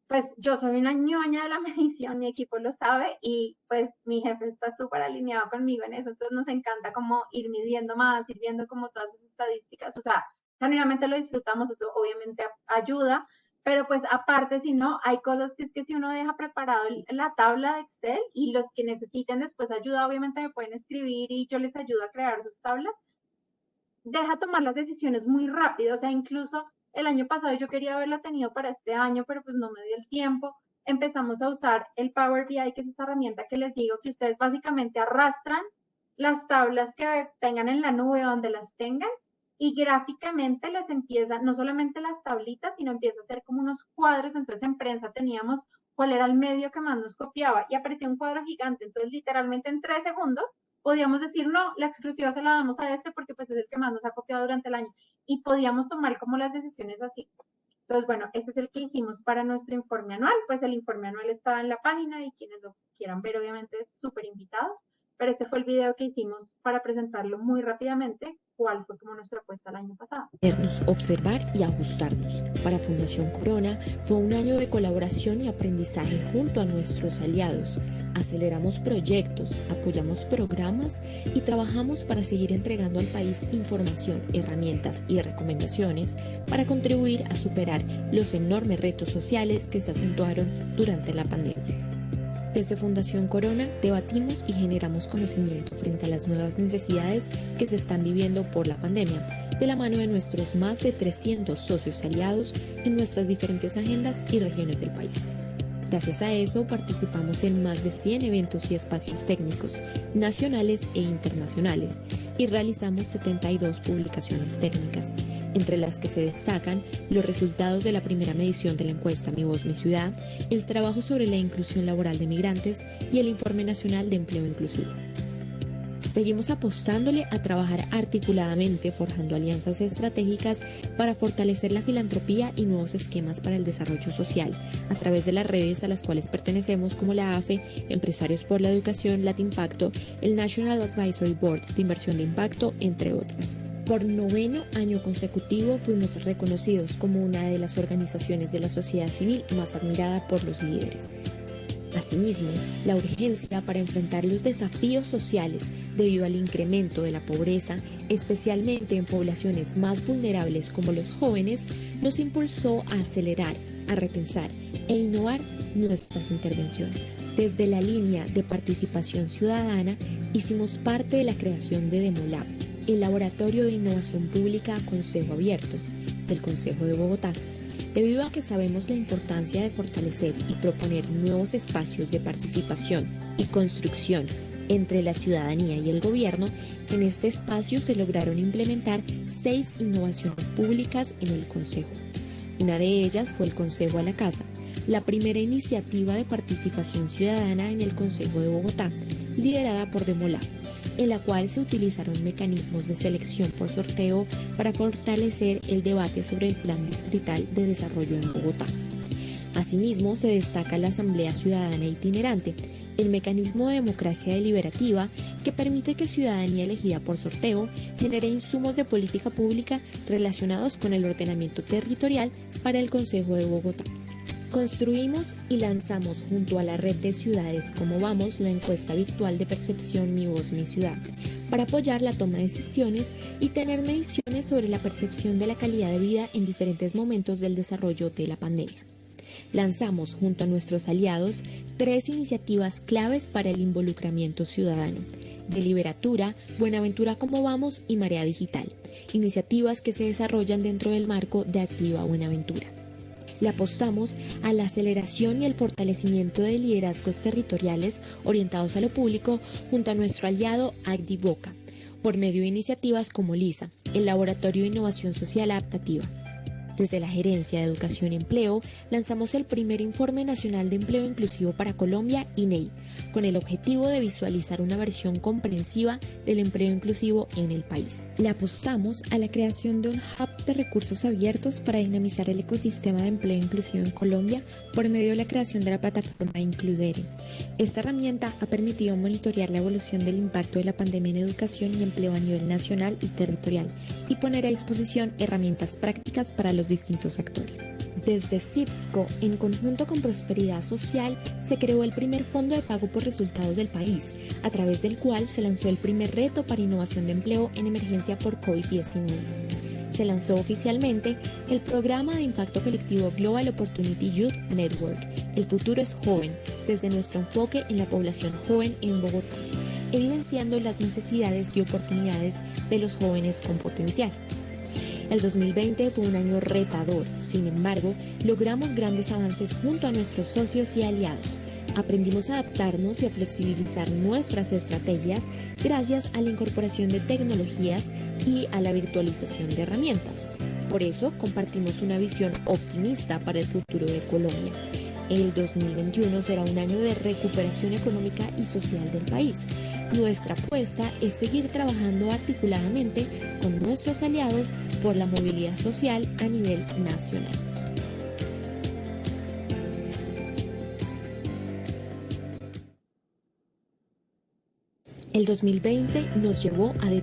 Pues yo soy una ñoña de la medición, mi equipo lo sabe, y pues mi jefe está súper alineado conmigo en eso, entonces nos encanta como ir midiendo más, ir viendo como todas esas estadísticas, o sea, genuinamente lo disfrutamos, eso obviamente ayuda, pero pues aparte, si no, hay cosas que es que si uno deja preparado la tabla de Excel, y los que necesiten después ayuda, obviamente me pueden escribir y yo les ayudo a crear sus tablas, deja tomar las decisiones muy rápido, o sea, incluso el año pasado yo quería haberla tenido para este año, pero pues no me dio el tiempo. Empezamos a usar el Power BI, que es esta herramienta que les digo, que ustedes básicamente arrastran las tablas que tengan en la nube, donde las tengan, y gráficamente les empieza, no solamente las tablitas, sino empieza a hacer como unos cuadros. Entonces en prensa teníamos cuál era el medio que más nos copiaba, y aparecía un cuadro gigante. Entonces literalmente en 3 segundos podíamos decir, no, la exclusiva se la damos a este porque pues es el que más nos ha copiado durante el año, y podíamos tomar como las decisiones así. Entonces, bueno, este es el que hicimos para nuestro informe anual. Pues el informe anual está en la página, y quienes lo quieran ver, obviamente, súper invitados. Pero este fue el video que hicimos para presentarlo muy rápidamente, cuál fue como nuestra apuesta el año pasado. Observar y ajustarnos. Para Fundación Corona fue un año de colaboración y aprendizaje junto a nuestros aliados. Aceleramos proyectos, apoyamos programas y trabajamos para seguir entregando al país información, herramientas y recomendaciones para contribuir a superar los enormes retos sociales que se acentuaron durante la pandemia. Desde Fundación Corona debatimos y generamos conocimiento frente a las nuevas necesidades que se están viviendo por la pandemia, de la mano de nuestros más de 300 socios aliados en nuestras diferentes agendas y regiones del país. Gracias a eso participamos en más de 100 eventos y espacios técnicos nacionales e internacionales, y realizamos 72 publicaciones técnicas, entre las que se destacan los resultados de la primera medición de la encuesta Mi Voz, Mi Ciudad, el trabajo sobre la inclusión laboral de migrantes y el Informe Nacional de Empleo Inclusivo. Seguimos apostándole a trabajar articuladamente, forjando alianzas estratégicas para fortalecer la filantropía y nuevos esquemas para el desarrollo social, a través de las redes a las cuales pertenecemos, como la AFE, Empresarios por la Educación, Latimpacto, el National Advisory Board de Inversión de Impacto, entre otras. Por 9º año consecutivo fuimos reconocidos como una de las organizaciones de la sociedad civil más admirada por los líderes. Asimismo, la urgencia para enfrentar los desafíos sociales debido al incremento de la pobreza, especialmente en poblaciones más vulnerables como los jóvenes, nos impulsó a acelerar, a repensar e innovar nuestras intervenciones. Desde la línea de participación ciudadana, hicimos parte de la creación de Demolab, el Laboratorio de Innovación Pública a Consejo Abierto del Consejo de Bogotá. Debido a que sabemos la importancia de fortalecer y proponer nuevos espacios de participación y construcción entre la ciudadanía y el gobierno, en este espacio se lograron implementar 6 innovaciones públicas en el Consejo. Una de ellas fue el Consejo a la Casa, la primera iniciativa de participación ciudadana en el Consejo de Bogotá, liderada por Demolab, en la cual se utilizaron mecanismos de selección por sorteo para fortalecer el debate sobre el Plan Distrital de Desarrollo en Bogotá. Asimismo, se destaca la Asamblea Ciudadana Itinerante, el mecanismo de democracia deliberativa que permite que ciudadanía elegida por sorteo genere insumos de política pública relacionados con el ordenamiento territorial para el Consejo de Bogotá. Construimos y lanzamos junto a la red de ciudades Como Vamos la encuesta virtual de percepción Mi Voz, Mi Ciudad, para apoyar la toma de decisiones y tener mediciones sobre la percepción de la calidad de vida en diferentes momentos del desarrollo de la pandemia. Lanzamos junto a nuestros aliados 3 iniciativas claves para el involucramiento ciudadano: Deliberatura, Buenaventura Como Vamos y Marea Digital, iniciativas que se desarrollan dentro del marco de Activa Buenaventura. Le apostamos a la aceleración y el fortalecimiento de liderazgos territoriales orientados a lo público junto a nuestro aliado Agdivoca, por medio de iniciativas como LISA, el Laboratorio de Innovación Social Adaptativa. Desde la Gerencia de Educación y Empleo, lanzamos el primer Informe Nacional de Empleo Inclusivo para Colombia, INEI, con el objetivo de visualizar una versión comprensiva del empleo inclusivo en el país. Le apostamos a la creación de un hub de recursos abiertos para dinamizar el ecosistema de empleo inclusivo en Colombia por medio de la creación de la plataforma Includere. Esta herramienta ha permitido monitorear la evolución del impacto de la pandemia en educación y empleo a nivel nacional y territorial y poner a disposición herramientas prácticas para los distintos actores. Desde CIPSCO, en conjunto con Prosperidad Social, se creó el primer fondo de pago por resultados del país, a través del cual se lanzó el primer reto para innovación de empleo en emergencia por COVID-19. Se lanzó oficialmente el programa de impacto colectivo Global Opportunity Youth Network, El futuro es joven, desde nuestro enfoque en la población joven en Bogotá, evidenciando las necesidades y oportunidades de los jóvenes con potencial. El 2020 fue un año retador, sin embargo, logramos grandes avances junto a nuestros socios y aliados. Aprendimos a adaptarnos y a flexibilizar nuestras estrategias gracias a la incorporación de tecnologías y a la virtualización de herramientas. Por eso, compartimos una visión optimista para el futuro de Colombia. El 2021 será un año de recuperación económica y social del país. Nuestra apuesta es seguir trabajando articuladamente con nuestros aliados por la movilidad social a nivel nacional. El 2020 nos llevó a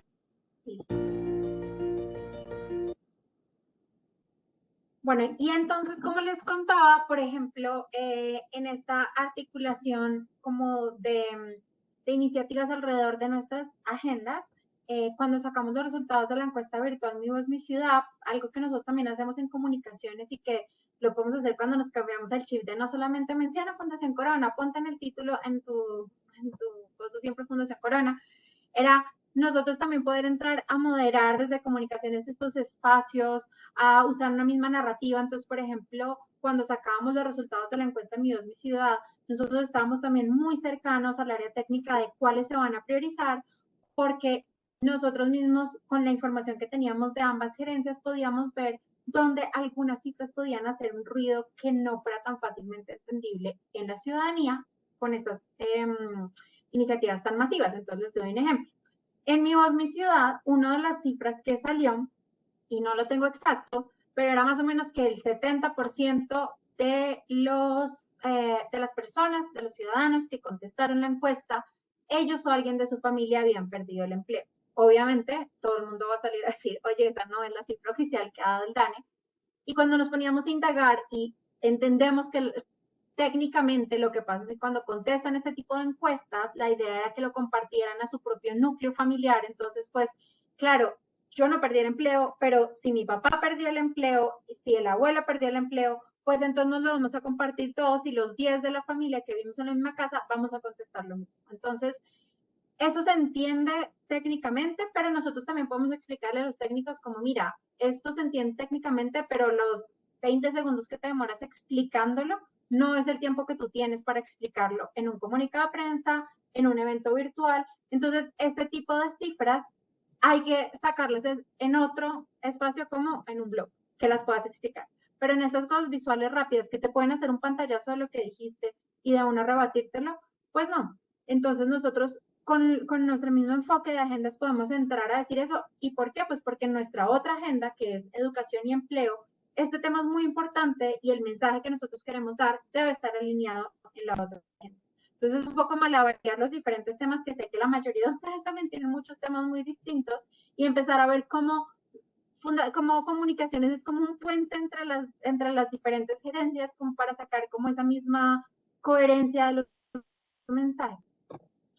Bueno, y entonces, como les contaba, por ejemplo, en esta articulación como de iniciativas alrededor de nuestras agendas, cuando sacamos los resultados de la encuesta virtual Mi Voz, Mi Ciudad, algo que nosotros también hacemos en comunicaciones y que lo podemos hacer cuando nos cambiamos el chip de no solamente menciona Fundación Corona, ponte en el título, en tu cosa siempre Fundación Corona, era nosotros también poder entrar a moderar desde comunicaciones estos espacios, a usar una misma narrativa. Entonces, por ejemplo, cuando sacábamos los resultados de la encuesta Mi Voz, Mi Ciudad, nosotros estábamos también muy cercanos al área técnica de cuáles se van a priorizar, porque nosotros mismos, con la información que teníamos de ambas gerencias, podíamos ver dónde algunas cifras podían hacer un ruido que no fuera tan fácilmente entendible en la ciudadanía con estas iniciativas tan masivas. Entonces, les doy un ejemplo. En Mi Voz, Mi Ciudad, una de las cifras que salió, y no lo tengo exacto, pero era más o menos que el 70% de las personas, de los ciudadanos que contestaron la encuesta, ellos o alguien de su familia habían perdido el empleo. Obviamente, todo el mundo va a salir a decir, oye, esa no es la cifra oficial que ha dado el DANE. Y cuando nos poníamos a indagar y entendemos que técnicamente lo que pasa es que cuando contestan este tipo de encuestas, la idea era que lo compartieran a su propio núcleo familiar. Entonces, pues, claro, yo no perdí el empleo, pero si mi papá perdió el empleo, si el abuelo perdió el empleo, pues entonces nos lo vamos a compartir todos y los 10 de la familia que vivimos en la misma casa vamos a contestar lo mismo. Entonces, eso se entiende técnicamente, pero nosotros también podemos explicarle a los técnicos como, mira, esto se entiende técnicamente, pero los 20 segundos que te demoras explicándolo no es el tiempo que tú tienes para explicarlo en un comunicado de prensa, en un evento virtual. Entonces, este tipo de cifras hay que sacarlas en otro espacio como en un blog, que las puedas explicar. Pero en estas cosas visuales rápidas que te pueden hacer un pantallazo de lo que dijiste y de una rebatírtelo, pues no. Entonces nosotros con nuestro mismo enfoque de agendas podemos entrar a decir eso. ¿Y por qué? Pues porque en nuestra otra agenda, que es educación y empleo, este tema es muy importante y el mensaje que nosotros queremos dar debe estar alineado en la otra agenda. Entonces es un poco malabarear los diferentes temas, que sé que la mayoría de ustedes también tienen muchos temas muy distintos, y empezar a ver cómo comunicaciones es como un puente entre las diferentes gerencias, como para sacar como esa misma coherencia de los mensajes.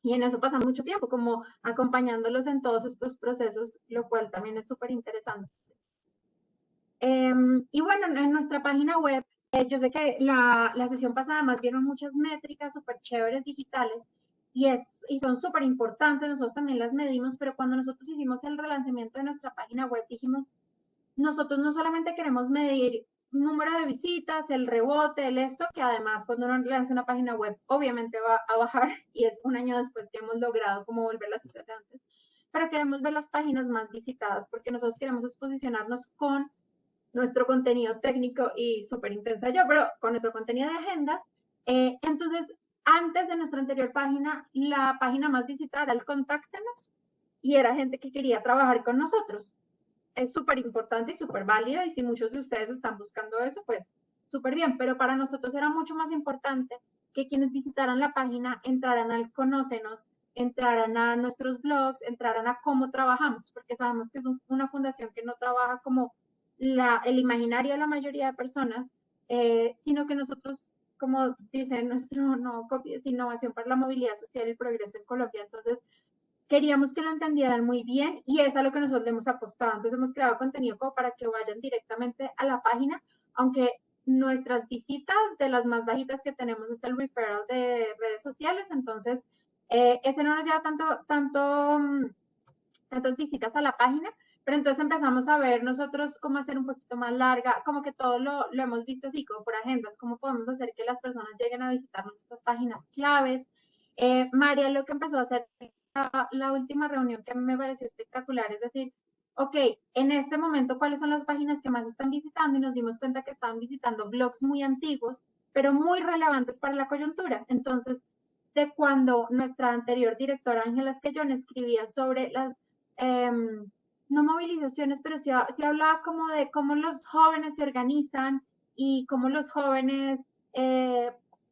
Y en eso pasa mucho tiempo, como acompañándolos en todos estos procesos, lo cual también es súper interesante. Y bueno, en nuestra página web, yo sé que la sesión pasada más vieron muchas métricas súper chéveres digitales y son súper importantes, nosotros también las medimos, pero cuando nosotros hicimos el relanzamiento de nuestra página web, dijimos, nosotros no solamente queremos medir número de visitas, el rebote, el esto, que además cuando uno lanza una página web obviamente va a bajar y es un año después que hemos logrado como volver las cifras de antes, pero queremos ver las páginas más visitadas porque nosotros queremos exposicionarnos con nuestro contenido técnico y súper intensa yo, pero con nuestro contenido de agendas. Entonces, antes de nuestra anterior página, la página más visitada era el Contáctenos y era gente que quería trabajar con nosotros. Es súper importante y súper válida y si muchos de ustedes están buscando eso, pues súper bien, pero para nosotros era mucho más importante que quienes visitaran la página entraran al Conócenos, entraran a nuestros blogs, entraran a cómo trabajamos, porque sabemos que es una fundación que no trabaja como el imaginario de la mayoría de personas, sino que nosotros, como dice nuestro no copia, es innovación para la movilidad social y el progreso en Colombia. Entonces, queríamos que lo entendieran muy bien y es a lo que nosotros le hemos apostado. Entonces hemos creado contenido como para que vayan directamente a la página, aunque nuestras visitas de las más bajitas que tenemos es el referral de redes sociales, entonces ese no nos lleva tantas visitas a la página, pero entonces empezamos a ver nosotros cómo hacer un poquito más larga, como que todo lo hemos visto así, como por agendas, cómo podemos hacer que las personas lleguen a visitarnos estas páginas claves. María lo que empezó a hacer la última reunión que a mí me pareció espectacular, es decir, ok, en este momento, ¿cuáles son las páginas que más están visitando? Y nos dimos cuenta que estaban visitando blogs muy antiguos, pero muy relevantes para la coyuntura. Entonces, de cuando nuestra anterior directora Ángela Esquellón escribía sobre las no movilizaciones, pero sí hablaba como de cómo los jóvenes se organizan y cómo los jóvenes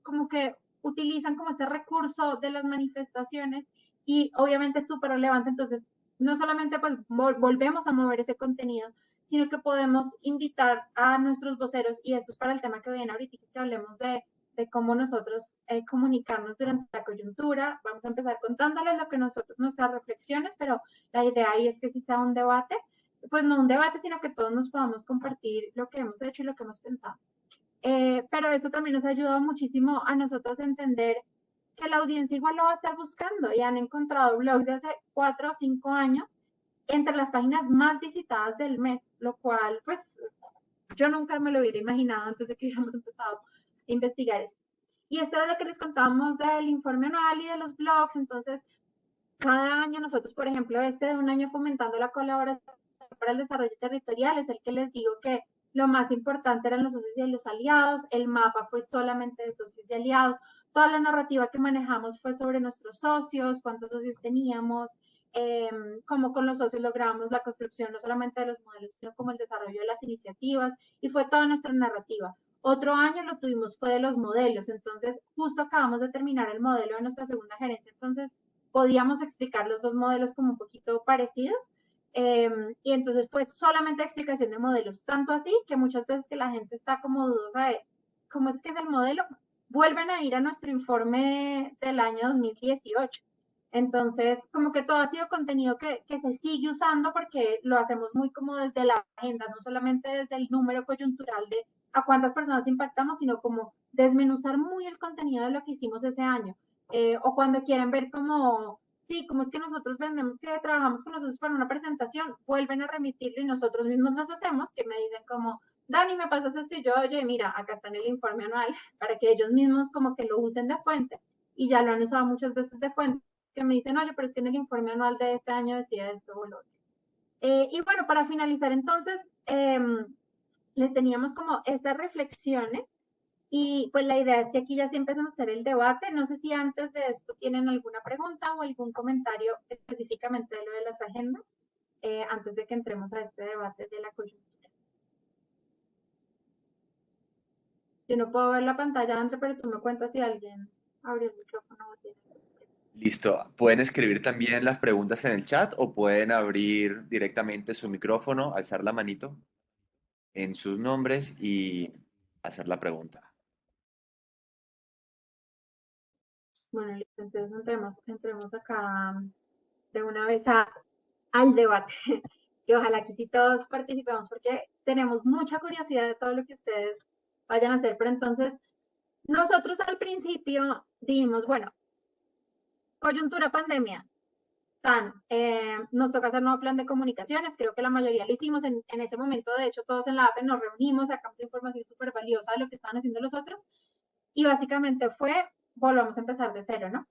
como que utilizan como este recurso de las manifestaciones y obviamente es súper relevante, entonces no solamente pues volvemos a mover ese contenido, sino que podemos invitar a nuestros voceros, y esto es para el tema que viene ahorita, que hablemos de cómo nosotros comunicarnos durante la coyuntura. Vamos a empezar contándoles lo que nosotros, nuestras reflexiones, pero la idea ahí es que si sea un debate, pues no un debate, sino que todos nos podamos compartir lo que hemos hecho y lo que hemos pensado. Pero eso también nos ha ayudado muchísimo a nosotros a entender que la audiencia igual lo va a estar buscando y han encontrado blogs de hace 4 o 5 años entre las páginas más visitadas del mes, lo cual pues yo nunca me lo hubiera imaginado antes de que hubiéramos empezado a investigar esto. Y esto era lo que les contábamos del informe anual y de los blogs. Entonces, cada año nosotros, por ejemplo, de un año fomentando la colaboración para el desarrollo territorial, es el que les digo que lo más importante eran los socios y los aliados, el mapa fue solamente de socios y aliados, toda la narrativa que manejamos fue sobre nuestros socios, cuántos socios teníamos, cómo con los socios logramos la construcción no solamente de los modelos, sino como el desarrollo de las iniciativas, y fue toda nuestra narrativa. Otro año lo tuvimos fue de los modelos, entonces justo acabamos de terminar el modelo de nuestra segunda gerencia, entonces podíamos explicar los dos modelos como un poquito parecidos, y entonces fue solamente explicación de modelos, tanto así que muchas veces que la gente está como dudosa de cómo es que es el modelo, vuelven a ir a nuestro informe del año 2018. Entonces, como que todo ha sido contenido que se sigue usando porque lo hacemos muy como desde la agenda, no solamente desde el número coyuntural de a cuántas personas impactamos, sino como desmenuzar muy el contenido de lo que hicimos ese año. O cuando quieren ver como, sí, como es que nosotros vendemos que trabajamos con nosotros para una presentación, vuelven a remitirlo y nosotros mismos nos hacemos, que me dicen como, Dani, me pasas esto y yo, oye, mira, acá está en el informe anual, para que ellos mismos como que lo usen de fuente. Y ya lo han usado muchas veces de fuente, que me dicen, oye, pero es que en el informe anual de este año decía esto o lo otro. Y bueno, para finalizar entonces, les teníamos como estas reflexiones y pues la idea es que aquí ya sí empezamos a hacer el debate. No sé si antes de esto tienen alguna pregunta o algún comentario específicamente de lo de las agendas, antes de que entremos a este debate de la coyuntura. Yo no puedo ver la pantalla, André, pero tú me cuentas si alguien abrió el micrófono o tiene. Listo. Pueden escribir también las preguntas en el chat o pueden abrir directamente su micrófono, alzar la manito en sus nombres y hacer la pregunta. Bueno, listo, entonces entremos acá de una vez al debate. Y ojalá que sí todos participemos porque tenemos mucha curiosidad de todo lo que ustedes vayan a hacer. Pero entonces, nosotros al principio dijimos, bueno, coyuntura pandemia, nos toca hacer nuevo plan de comunicaciones, creo que la mayoría lo hicimos en ese momento, de hecho todos en la APE nos reunimos, sacamos información súper valiosa de lo que estaban haciendo los otros y básicamente fue, volvamos a empezar de cero, ¿no?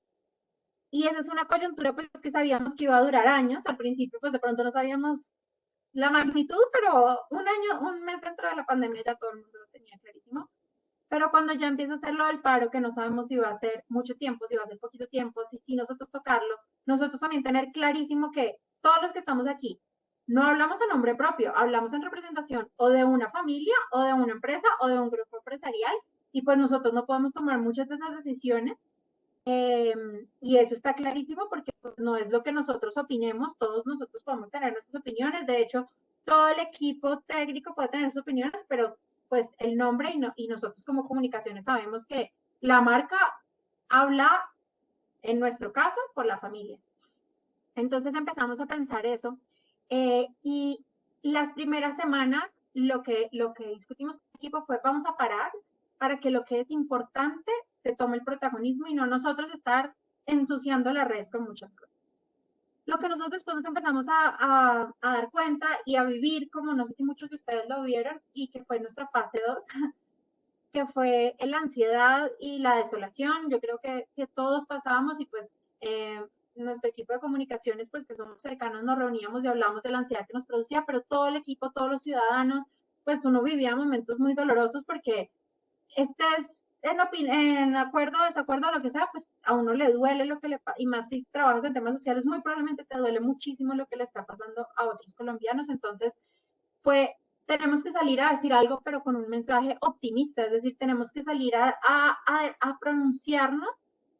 Y esa es una coyuntura pues que sabíamos que iba a durar años, al principio pues de pronto no sabíamos la magnitud, pero un mes dentro de la pandemia ya todo el mundo lo tenía clarísimo. Pero cuando ya empieza a hacer lo del paro, que no sabemos si va a ser mucho tiempo, si va a ser poquito tiempo, si nosotros tocarlo, nosotros también tener clarísimo que todos los que estamos aquí, no hablamos a nombre propio, hablamos en representación o de una familia, o de una empresa, o de un grupo empresarial, y pues nosotros no podemos tomar muchas de esas decisiones. Y eso está clarísimo porque pues, no es lo que nosotros opinemos, todos nosotros podemos tener nuestras opiniones, de hecho, todo el equipo técnico puede tener sus opiniones, pero pues el nombre y nosotros como comunicaciones sabemos que la marca habla, en nuestro caso, por la familia. Entonces empezamos a pensar eso y las primeras semanas lo que discutimos con el equipo fue vamos a parar para que lo que es importante se tome el protagonismo y no nosotros estar ensuciando las redes con muchas cosas. Lo que nosotros después nos empezamos a dar cuenta y a vivir, como no sé si muchos de ustedes lo vieron, y que fue nuestra fase 2, que fue la ansiedad y la desolación. Yo creo que todos pasábamos y pues nuestro equipo de comunicaciones, pues que somos cercanos, nos reuníamos y hablábamos de la ansiedad que nos producía, pero todo el equipo, todos los ciudadanos, pues uno vivía momentos muy dolorosos porque estés en acuerdo o desacuerdo a lo que sea, pues a uno le duele lo que le pasa, y más si trabajas en temas sociales, muy probablemente te duele muchísimo lo que le está pasando a otros colombianos. Entonces, tenemos que salir a decir algo, pero con un mensaje optimista, es decir, tenemos que salir a pronunciarnos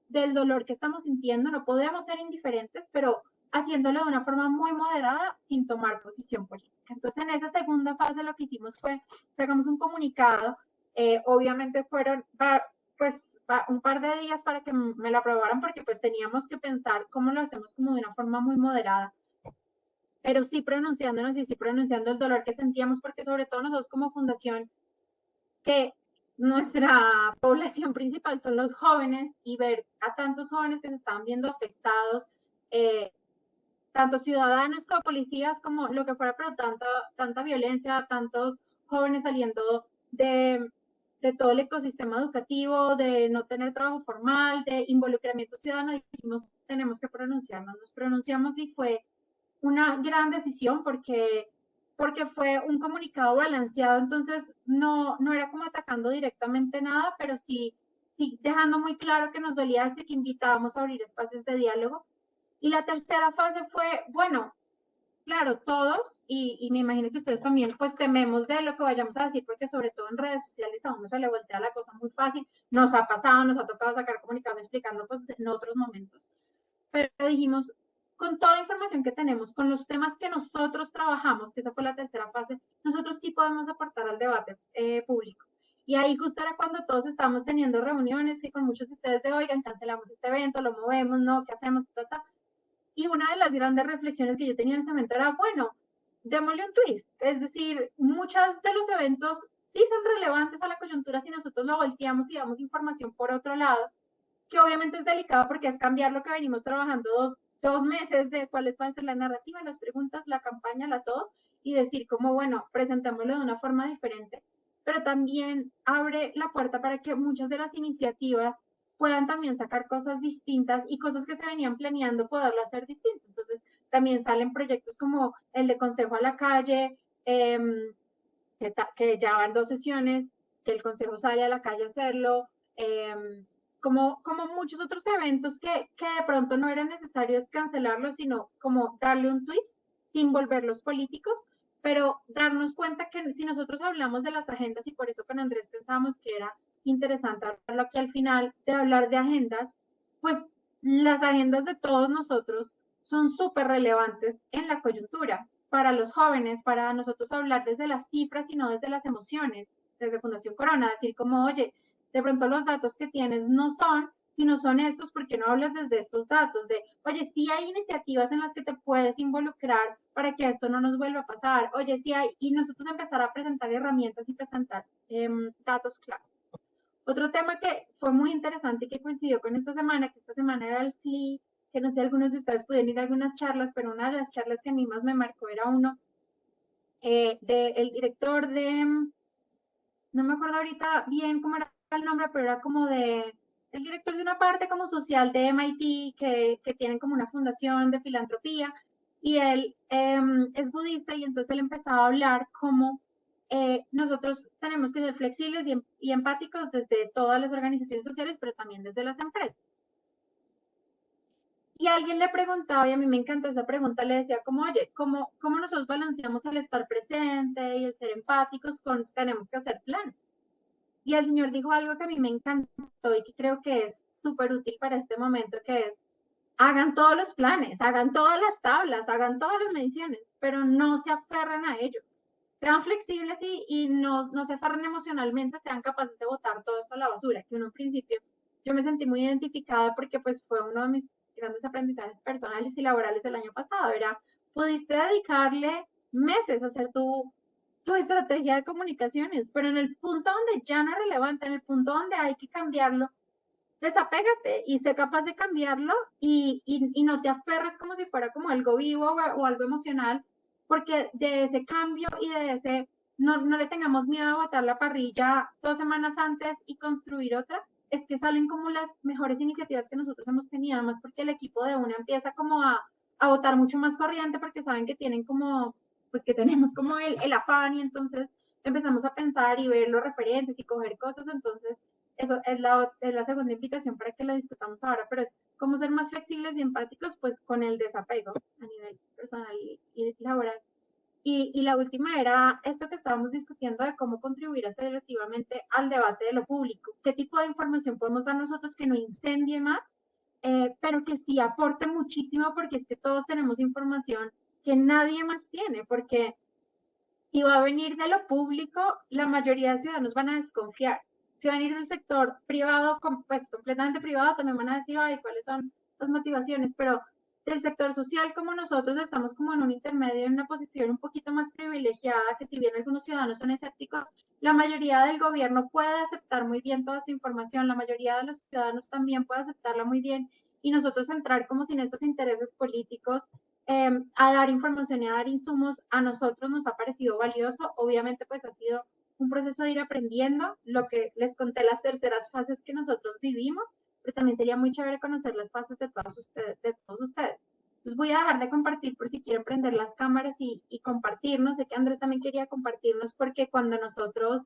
del dolor que estamos sintiendo, no podemos ser indiferentes, pero haciéndolo de una forma muy moderada, sin tomar posición política. Entonces, en esa segunda fase lo que hicimos fue, sacamos un comunicado, obviamente fueron, pues, un par de días para que me lo aprobaran, porque pues teníamos que pensar cómo lo hacemos como de una forma muy moderada, pero sí pronunciándonos y sí pronunciando el dolor que sentíamos, porque sobre todo nosotros como fundación, que nuestra población principal son los jóvenes, y ver a tantos jóvenes que se estaban viendo afectados, tanto ciudadanos como policías, como lo que fuera, pero tanta violencia, tantos jóvenes saliendo de todo el ecosistema educativo, de no tener trabajo formal, de involucramiento ciudadano, dijimos, tenemos que pronunciarnos. Nos pronunciamos y fue una gran decisión porque fue un comunicado balanceado, entonces no era como atacando directamente nada, pero sí dejando muy claro que nos dolía esto y que invitábamos a abrir espacios de diálogo. Y la tercera fase fue, bueno, claro, todos, y me imagino que ustedes también, pues tememos de lo que vayamos a decir, porque sobre todo en redes sociales a uno se le voltea la cosa muy fácil, nos ha pasado, nos ha tocado sacar comunicados explicando cosas en otros momentos, pero dijimos, con toda la información que tenemos, con los temas que nosotros trabajamos, que esa fue la tercera fase, nosotros sí podemos aportar al debate público. Y ahí justo era cuando todos estábamos teniendo reuniones que con muchos de ustedes de, oigan, cancelamos este evento, lo movemos, ¿no? ¿Qué hacemos? Y una de las grandes reflexiones que yo tenía en ese momento era, bueno, démosle un twist. Es decir, muchos de los eventos sí son relevantes a la coyuntura si nosotros lo volteamos y damos información por otro lado, que obviamente es delicado porque es cambiar lo que venimos trabajando dos meses de cuáles va a ser la narrativa, las preguntas, la campaña, la todo, y decir como, bueno, presentémoslo de una forma diferente, pero también abre la puerta para que muchas de las iniciativas puedan también sacar cosas distintas y cosas que se venían planeando poderlo hacer distintas. Entonces, también salen proyectos como el de Consejo a la Calle, que ya van 2 sesiones, que el Consejo sale a la calle a hacerlo, como muchos otros eventos que de pronto no eran necesarios cancelarlos, sino como darle un twist sin volverlos políticos, pero darnos cuenta que si nosotros hablamos de las agendas, y por eso con Andrés pensábamos que era interesante hablarlo aquí al final, de hablar de agendas, pues las agendas de todos nosotros son súper relevantes en la coyuntura para los jóvenes, para nosotros hablar desde las cifras y no desde las emociones, desde Fundación Corona, decir como, oye, de pronto los datos que tienes no son, sino son estos, porque no hablas desde estos datos, de, oye, sí hay iniciativas en las que te puedes involucrar para que esto no nos vuelva a pasar, oye, sí hay, y nosotros empezar a presentar herramientas y presentar datos claros. Otro tema que fue muy interesante y que coincidió con esta semana, que esta semana era el CLI, que no sé, algunos de ustedes pudieron ir a algunas charlas, pero una de las charlas que a mí más me marcó era uno del director de, no me acuerdo ahorita bien cómo era el nombre, pero era como de, el director de una parte como social de MIT, que tienen como una fundación de filantropía, y él es budista, y entonces él empezaba a hablar como nosotros tenemos que ser flexibles y empáticos desde todas las organizaciones sociales, pero también desde las empresas. Y alguien le preguntaba, y a mí me encantó esa pregunta, le decía como, oye, ¿cómo nosotros balanceamos el estar presente y el ser empáticos con tenemos que hacer planes? Y el señor dijo algo que a mí me encantó y que creo que es súper útil para este momento, que es, hagan todos los planes, hagan todas las tablas, hagan todas las mediciones, pero no se aferren a ellos. Sean flexibles y no se aferren emocionalmente, sean capaces de botar todo esto a la basura, que en un principio yo me sentí muy identificada porque pues fue uno de mis grandes aprendizajes personales y laborales del año pasado, era, pudiste dedicarle meses a hacer tu estrategia de comunicaciones, pero en el punto donde ya no es relevante, en el punto donde hay que cambiarlo, desapégate y sé capaz de cambiarlo y no te aferres como si fuera como algo vivo o algo emocional, porque de ese cambio y de ese, no le tengamos miedo a botar la parrilla 2 semanas antes y construir otra, es que salen como las mejores iniciativas que nosotros hemos tenido, además porque el equipo de una empieza como a botar mucho más corriente porque saben que tienen como, pues que tenemos como el afán y entonces empezamos a pensar y ver los referentes y coger cosas, entonces eso es la segunda invitación para que lo discutamos ahora, pero es cómo ser más flexibles y empáticos pues con el desapego a nivel personal y laboral. Y la última era esto que estábamos discutiendo de cómo contribuir asertivamente al debate de lo público. ¿Qué tipo de información podemos dar nosotros que no incendie más, pero que sí aporte muchísimo? Porque es que todos tenemos información que nadie más tiene, porque si va a venir de lo público, la mayoría de ciudadanos van a desconfiar. Si va a venir del sector privado, pues completamente privado, también van a decir, ay, ¿cuáles son las motivaciones? Pero del sector social como nosotros estamos como en un intermedio, en una posición un poquito más privilegiada, que si bien algunos ciudadanos son escépticos, la mayoría del gobierno puede aceptar muy bien toda esta información, la mayoría de los ciudadanos también puede aceptarla muy bien, y nosotros entrar como sin estos intereses políticos a dar información y a dar insumos, a nosotros nos ha parecido valioso. Obviamente, pues ha sido un proceso de ir aprendiendo lo que les conté, las terceras fases que nosotros vivimos, pero también sería muy chévere conocer las fases de todos ustedes. Entonces voy a dejar de compartir por si quieren prender las cámaras y compartirnos. Sé que Andrés también quería compartirnos porque cuando nosotros,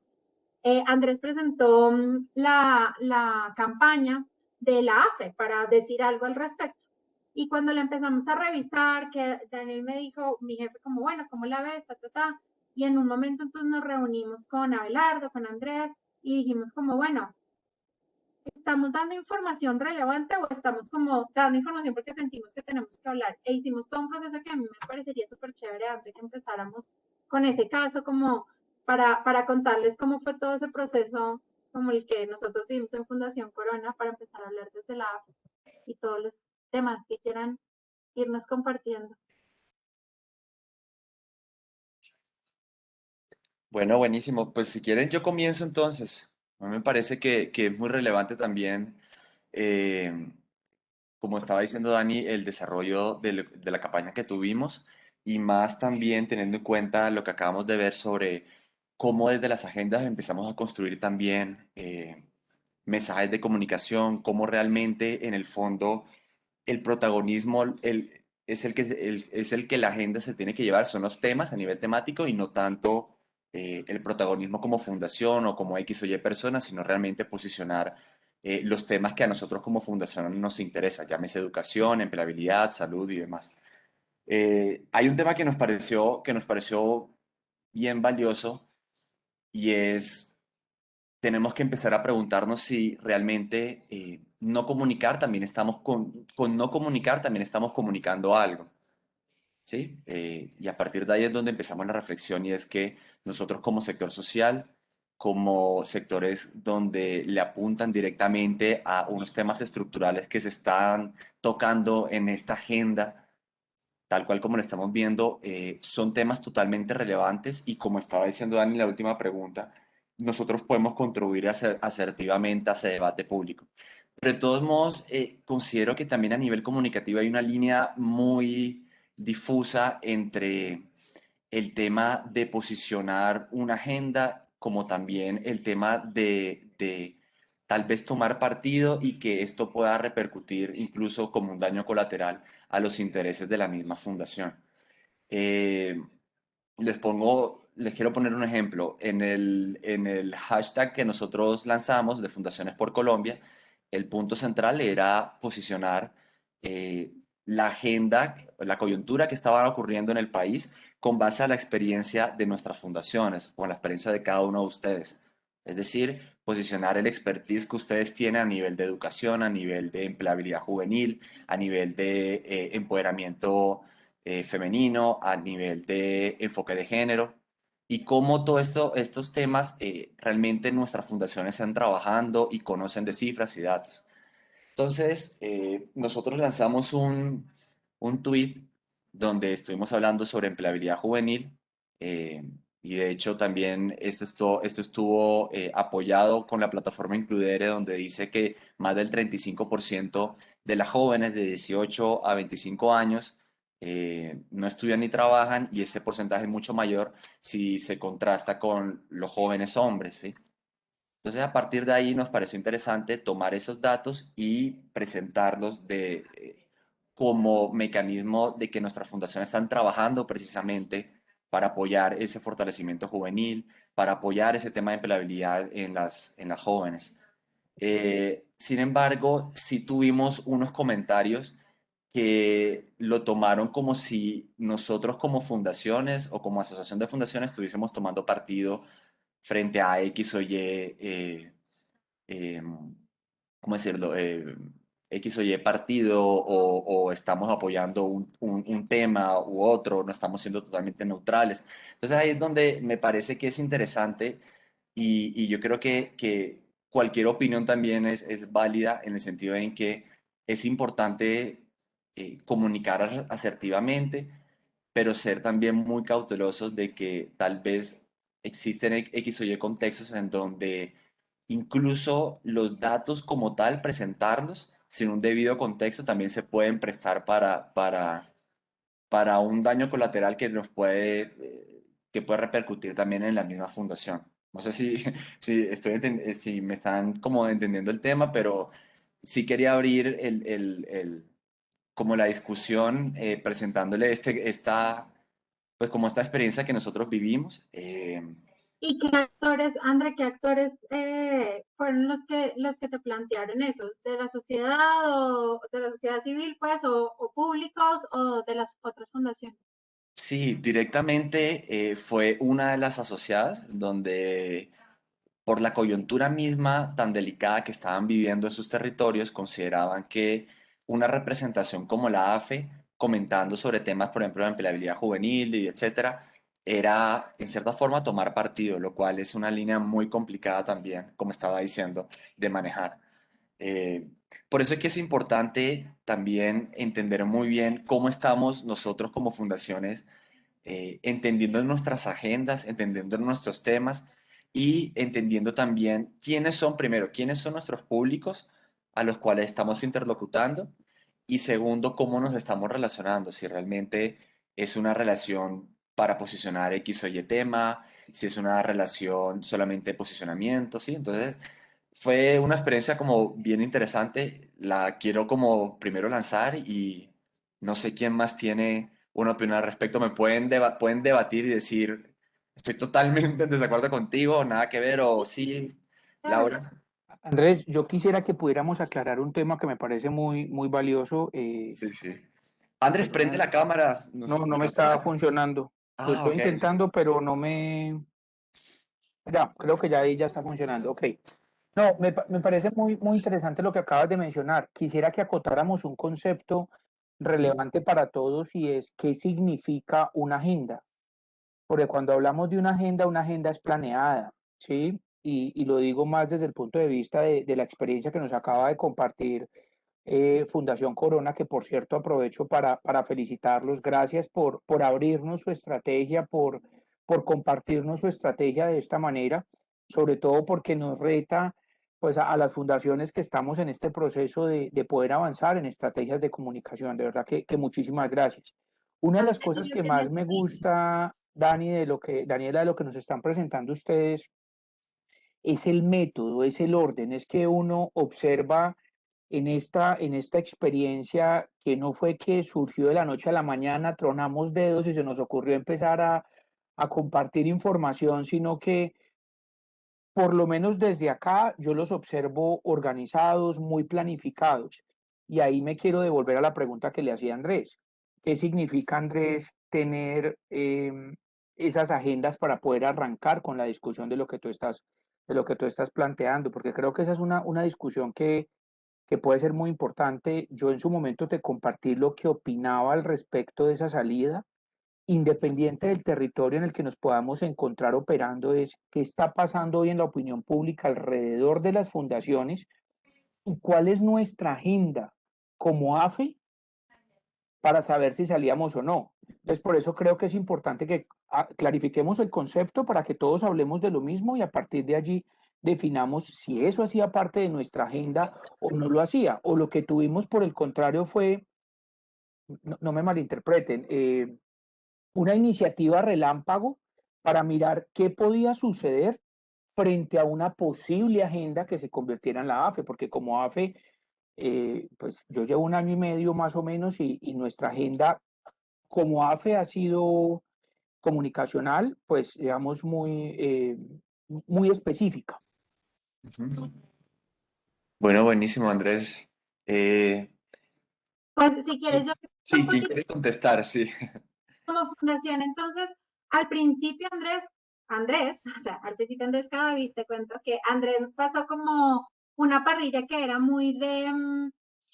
Andrés presentó la campaña de la AFE para decir algo al respecto. Y cuando la empezamos a revisar, que Daniel me dijo, mi jefe, como, bueno, ¿cómo la ves? Y en un momento entonces nos reunimos con Abelardo, con Andrés, y dijimos como, bueno, ¿estamos dando información relevante o estamos como dando información porque sentimos que tenemos que hablar? E hicimos todo un proceso que a mí me parecería súper chévere antes que empezáramos con ese caso, como para contarles cómo fue todo ese proceso, como el que nosotros vivimos en Fundación Corona, para empezar a hablar desde la AFE y todos los temas que quieran irnos compartiendo. Bueno, buenísimo. Pues si quieren, yo comienzo entonces. A mí me parece que es muy relevante también, eh, como estaba diciendo Dani, el desarrollo de la campaña que tuvimos y más también teniendo en cuenta lo que acabamos de ver sobre cómo desde las agendas empezamos a construir también mensajes de comunicación, cómo realmente en el fondo el protagonismo es el que la agenda se tiene que llevar, son los temas a nivel temático y no tanto el protagonismo como fundación o como X o Y personas, sino realmente posicionar los temas que a nosotros como fundación nos interesa, llámese educación, empleabilidad, salud y demás. Hay un tema que nos pareció bien valioso y es tenemos que empezar a preguntarnos si realmente no comunicar también estamos con no comunicar también estamos comunicando algo, ¿sí? Y a partir de ahí es donde empezamos la reflexión y es que nosotros como sector social, como sectores donde le apuntan directamente a unos temas estructurales que se están tocando en esta agenda, tal cual como lo estamos viendo, son temas totalmente relevantes y como estaba diciendo Dani en la última pregunta, nosotros podemos contribuir asertivamente a ese debate público. Pero de todos modos, considero que también a nivel comunicativo hay una línea muy difusa entre el tema de posicionar una agenda, como también el tema de tal vez tomar partido y que esto pueda repercutir incluso como un daño colateral a los intereses de la misma fundación. Eh, les quiero poner un ejemplo. En el hashtag que nosotros lanzamos de Fundaciones por Colombia, el punto central era posicionar eh, la agenda, la coyuntura que estaba ocurriendo en el país con base a la experiencia de nuestras fundaciones, con la experiencia de cada uno de ustedes. Es decir, posicionar el expertise que ustedes tienen a nivel de educación, a nivel de empleabilidad juvenil, a nivel de empoderamiento femenino, a nivel de enfoque de género y cómo todos estos temas realmente nuestras fundaciones están trabajando y conocen de cifras y datos. Entonces, nosotros lanzamos un tweet donde estuvimos hablando sobre empleabilidad juvenil eh, y de hecho también esto estuvo apoyado con la plataforma Includere donde dice que más del 35% de las jóvenes de 18 a 25 años no estudian ni trabajan y ese porcentaje es mucho mayor si se contrasta con los jóvenes hombres, ¿sí? Entonces, a partir de ahí nos pareció interesante tomar esos datos y presentarlos como mecanismo de que nuestras fundaciones están trabajando precisamente para apoyar ese fortalecimiento juvenil, para apoyar ese tema de empleabilidad en las jóvenes. Sin embargo, sí tuvimos unos comentarios que lo tomaron como si nosotros como fundaciones o como asociación de fundaciones estuviésemos tomando partido frente a X o Y, eh, ¿cómo decirlo? X o Y partido o estamos apoyando un tema u otro, no estamos siendo totalmente neutrales. Entonces ahí es donde me parece que es interesante y yo creo que cualquier opinión también es válida en el sentido en que es importante comunicar asertivamente, pero ser también muy cautelosos de que tal vez existen X o Y contextos en donde incluso los datos como tal, presentarlos sin un debido contexto, también se pueden prestar para un daño colateral que nos que puede repercutir también en la misma fundación. No sé si, si me están como entendiendo el tema, pero sí quería abrir como la discusión presentándole pues como esta experiencia que nosotros vivimos. ¿Y qué actores, André, qué actores fueron los que te plantearon eso? ¿De la sociedad o de la sociedad civil, pues, o públicos o de las otras fundaciones? Sí, directamente fue una de las asociadas donde por la coyuntura misma tan delicada que estaban viviendo en sus territorios, consideraban que una representación como la AFE, comentando sobre temas, por ejemplo, de empleabilidad juvenil y etcétera, era, en cierta forma, tomar partido, lo cual es una línea muy complicada también, como estaba diciendo, de manejar. Eh, por eso es que es importante también entender muy bien cómo estamos nosotros como fundaciones, entendiendo nuestras agendas, entendiendo nuestros temas y entendiendo también quiénes son, primero, quiénes son nuestros públicos a los cuales estamos interlocutando y segundo, cómo nos estamos relacionando, si realmente es una relación para posicionar X o Y tema, si es una relación solamente de posicionamiento, ¿sí? Entonces, fue una experiencia como bien interesante, la quiero como primero lanzar y no sé quién más tiene una opinión al respecto, me pueden, pueden debatir y decir, estoy totalmente en desacuerdo contigo, nada que ver, o sí, Claro. Laura. Andrés, yo quisiera que pudiéramos aclarar un tema que me parece muy valioso. Sí, sí. Andrés, prende la cámara. No ¿Me me está contará? funcionando. Lo Ah, estoy ok. intentando, pero no me... Ya, creo que ya ahí ya está funcionando. Ok. No, me parece muy interesante lo que acabas de mencionar. Quisiera que acotáramos un concepto relevante para todos y es qué significa una agenda. Porque cuando hablamos de una agenda es planeada, ¿sí? Y lo digo más desde el punto de vista de la experiencia que nos acaba de compartir Fundación Corona, que por cierto aprovecho para felicitarlos. Gracias por abrirnos su estrategia, por compartirnos su estrategia de esta manera, sobre todo porque nos reta pues a las fundaciones que estamos en este proceso de poder avanzar en estrategias de comunicación. De verdad que muchísimas gracias. Una de las Andrés, cosas y lo que que más me necesites. gusta, Dani, Daniela, de lo que nos están presentando ustedes, es el método, es el orden, es que uno observa en esta experiencia que no fue que surgió de la noche a la mañana, tronamos dedos y se nos ocurrió empezar a compartir información, sino que por lo menos desde acá yo los observo organizados, muy planificados. Y ahí me quiero devolver a la pregunta que le hacía Andrés. ¿Qué significa, Andrés, tener esas agendas para poder arrancar con la discusión de lo que tú estás planteando? Porque creo que esa es una discusión que puede ser muy importante. Yo en su momento te compartí lo que opinaba al respecto de esa salida, independiente del territorio en el que nos podamos encontrar operando, es qué está pasando hoy en la opinión pública alrededor de las fundaciones y cuál es nuestra agenda como AFE para saber si salíamos o no. Entonces, por eso creo que es importante que clarifiquemos el concepto para que todos hablemos de lo mismo y a partir de allí definamos si eso hacía parte de nuestra agenda o no lo hacía, o lo que tuvimos por el contrario fue, no me malinterpreten, una iniciativa relámpago para mirar qué podía suceder frente a una posible agenda que se convirtiera en la AFE, porque como AFE, pues yo llevo un año y medio más o menos y nuestra agenda como AFE ha sido comunicacional, pues digamos muy específica. Ujú. Bueno, buenísimo, Andrés. Eh, Pues si quieres, ¿quién? yo un Sí, ¿quién poquito quiere contestar? Sí. como fundación. Entonces, al principio Andrés, o sea, al principio Andrés Cadavid, te cuento que Andrés pasó como una parrilla que era muy de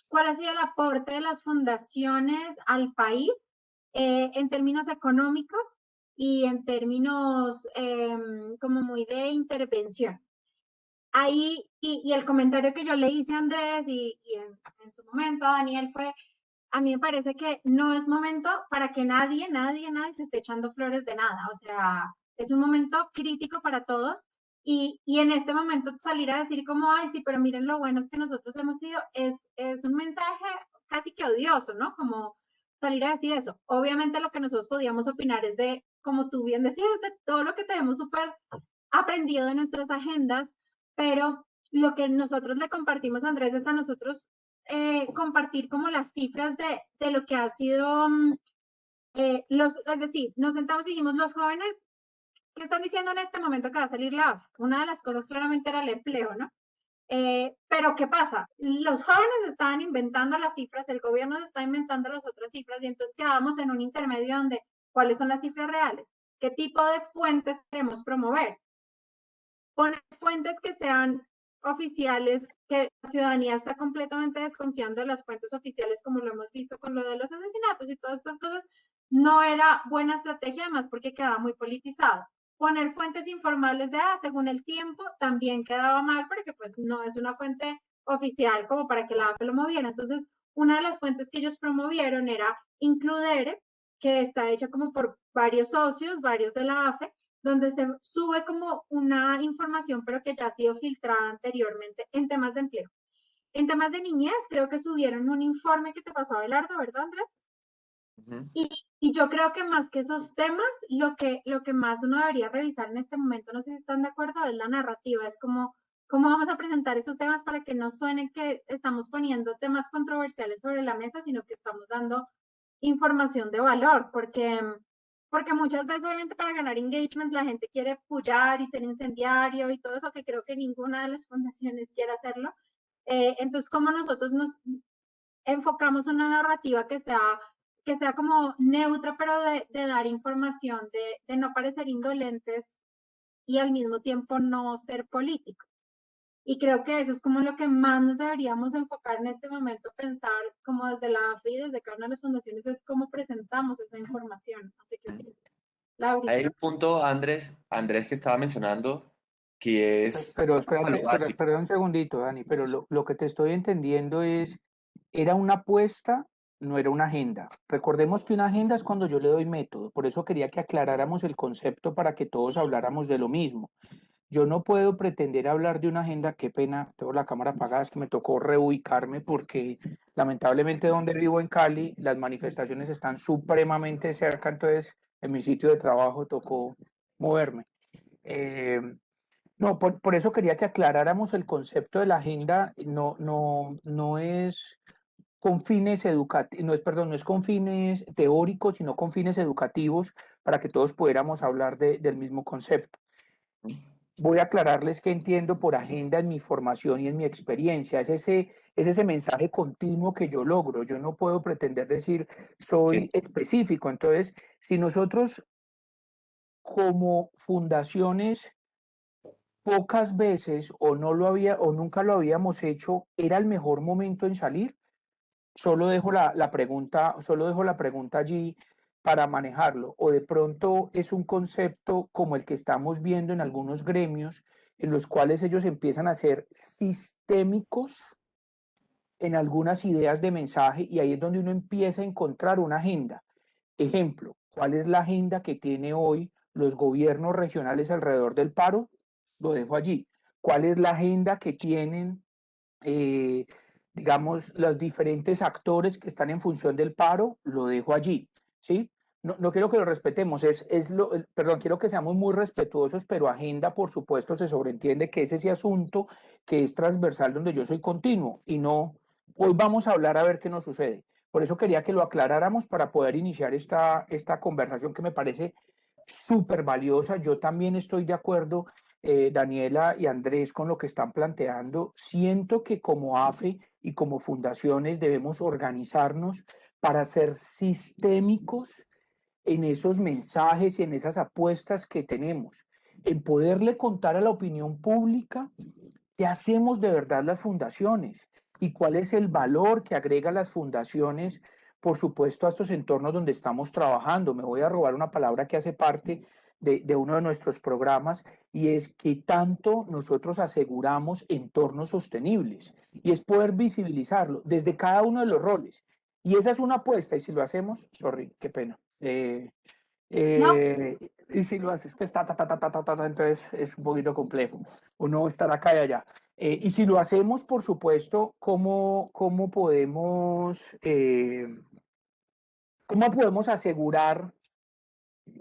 cuál ha sido el aporte de las fundaciones al país en términos económicos y en términos como muy de intervención. Ahí, y el comentario que yo le hice a Andrés y en su momento a Daniel fue, a mí me parece que no es momento para que nadie se esté echando flores de nada. O sea, es un momento crítico para todos y en este momento salir a decir como, ay, sí, pero miren lo buenos que nosotros hemos sido, es un mensaje casi que odioso, ¿no? Como salir a decir eso. Obviamente lo que nosotros podíamos opinar es de, como tú bien decías, de todo lo que tenemos súper aprendido de nuestras agendas, pero lo que nosotros le compartimos a Andrés es a nosotros compartir como las cifras de lo que ha sido es decir, nos sentamos y dijimos los jóvenes, ¿qué están diciendo en este momento que va a salir la AF? Una de las cosas claramente era el empleo, ¿no? Pero ¿qué pasa? Los jóvenes estaban inventando las cifras, el gobierno está inventando las otras cifras y entonces quedábamos en un intermedio donde, ¿cuáles son las cifras reales? ¿Qué tipo de fuentes queremos promover? Poner fuentes que sean oficiales, que la ciudadanía está completamente desconfiando de las fuentes oficiales, como lo hemos visto con lo de los asesinatos y todas estas cosas. no era buena estrategia, además porque quedaba muy politizado. Poner fuentes informales de, según el tiempo, también quedaba mal porque pues no es una fuente oficial como para que la AFE lo moviera. Entonces, una de las fuentes que ellos promovieron era Includere, que está hecha como por varios socios, varios de la AFE, donde se sube como una información, pero que ya ha sido filtrada anteriormente en temas de empleo. En temas de niñez, creo que subieron un informe que te pasó Abelardo, ¿verdad, Andrés? Ujú. Y yo creo que más que esos temas, lo que más uno debería revisar en este momento, no sé si están de acuerdo, es la narrativa, es como cómo vamos a presentar esos temas para que no suenen que estamos poniendo temas controversiales sobre la mesa, sino que estamos dando información de valor, porque muchas veces obviamente para ganar engagement la gente quiere pullar y ser incendiario y todo eso, que creo que ninguna de las fundaciones quiere hacerlo. Entonces, como nosotros nos enfocamos una narrativa que sea como neutra, pero de dar información, de no parecer indolentes y al mismo tiempo no ser políticos. Y creo que eso es como lo que más nos deberíamos enfocar en este momento, pensar como desde la AFI, desde cada una de las fundaciones, es cómo presentamos esa información. No sé qué opinas. Laura. Hay un punto, Andrés, que estaba mencionando, que es Pero como espérate, lo básico. espera un segundito, Dani, pero lo que te estoy entendiendo es, era una apuesta, no era una agenda. Recordemos que una agenda es cuando yo le doy método, por eso quería que aclaráramos el concepto para que todos habláramos de lo mismo. Yo no puedo pretender hablar de una agenda, qué pena, tengo la cámara apagada, es que me tocó reubicarme porque lamentablemente donde vivo en Cali, las manifestaciones están supremamente cerca, entonces en mi sitio de trabajo tocó moverme. Eh, no, por eso quería que aclaráramos el concepto de la agenda, no es con fines educativos, no es, perdón, no es con fines teóricos, sino con fines educativos para que todos pudiéramos hablar del mismo concepto. Voy a aclararles que entiendo por agenda en mi formación y en mi experiencia. Es ese mensaje continuo que yo logro. Yo no puedo pretender decir soy Sí, específico. Entonces, si nosotros como fundaciones pocas veces o no lo había o nunca lo habíamos hecho, era el mejor momento en salir. Solo dejo la pregunta, solo dejo la pregunta allí para manejarlo. O de pronto es un concepto como el que estamos viendo en algunos gremios, en los cuales ellos empiezan a ser sistémicos en algunas ideas de mensaje y ahí es donde uno empieza a encontrar una agenda. Ejemplo, ¿cuál es la agenda que tiene hoy los gobiernos regionales alrededor del paro? Lo dejo allí. ¿Cuál es la agenda que tienen eh, digamos, los diferentes actores que están en función del paro? Lo dejo allí, ¿sí? No quiero que lo respetemos, perdón, quiero que seamos muy respetuosos, pero agenda, por supuesto, se sobreentiende que es ese asunto que es transversal donde yo soy continuo y no, hoy vamos a hablar a ver qué nos sucede. Por eso quería que lo aclaráramos para poder iniciar esta conversación que me parece súper valiosa. Yo también estoy de acuerdo, Daniela y Andrés, con lo que están planteando. Siento que como AFE y como fundaciones debemos organizarnos para ser sistémicos en esos mensajes y en esas apuestas que tenemos, en poderle contar a la opinión pública qué hacemos de verdad las fundaciones y cuál es el valor que agrega las fundaciones, por supuesto, a estos entornos donde estamos trabajando. Me voy a robar una palabra que hace parte de uno de nuestros programas y es que tanto nosotros aseguramos entornos sostenibles y es poder visibilizarlo desde cada uno de los roles. Y esa es una apuesta y si lo hacemos, sorry, qué pena. No, Eh, y si lo haces, que está, entonces es un poquito complejo. Uno estar acá y allá. Y si lo hacemos, por supuesto, cómo podemos asegurar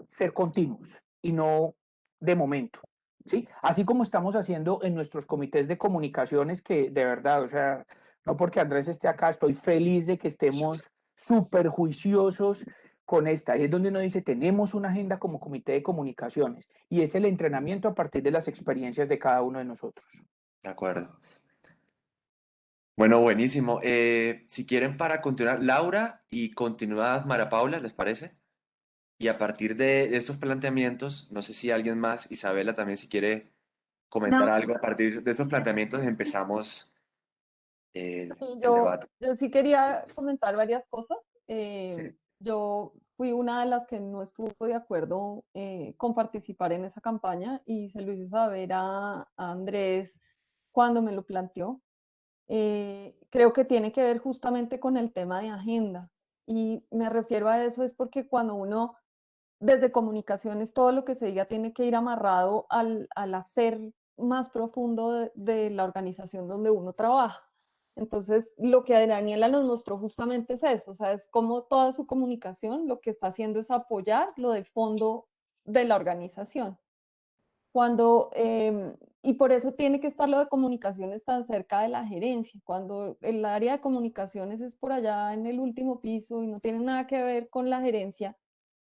ser continuos y no de momento? ¿Sí? Así como estamos haciendo en nuestros comités de comunicaciones, que de verdad, o sea, no porque Andrés esté acá, estoy feliz de que estemos súper juiciosos con esta. Y es donde uno dice, tenemos una agenda como comité de comunicaciones y es el entrenamiento a partir de las experiencias de cada uno de nosotros. de acuerdo. Bueno, buenísimo. Si quieren para continuar, Laura y continúa Mara Paula, ¿les parece? Y a partir de estos planteamientos, no sé si alguien más, Isabela también si quiere comentar no. algo, a partir de estos planteamientos empezamos Sí, el debate. yo sí quería comentar varias cosas. Sí. Yo fui una de las que no estuvo de acuerdo con participar en esa campaña y se lo hice saber a Andrés cuando me lo planteó. Creo que tiene que ver justamente con el tema de agenda. Y me refiero a eso es porque cuando uno, desde comunicaciones, todo lo que se diga tiene que ir amarrado al hacer más profundo de la organización donde uno trabaja. Entonces, lo que Daniela nos mostró justamente es eso, o sea, es como toda su comunicación lo que está haciendo es apoyar lo del fondo de la organización. Cuando, y por eso tiene que estar lo de comunicaciones tan cerca de la gerencia. Cuando el área de comunicaciones es por allá en el último piso y no tiene nada que ver con la gerencia,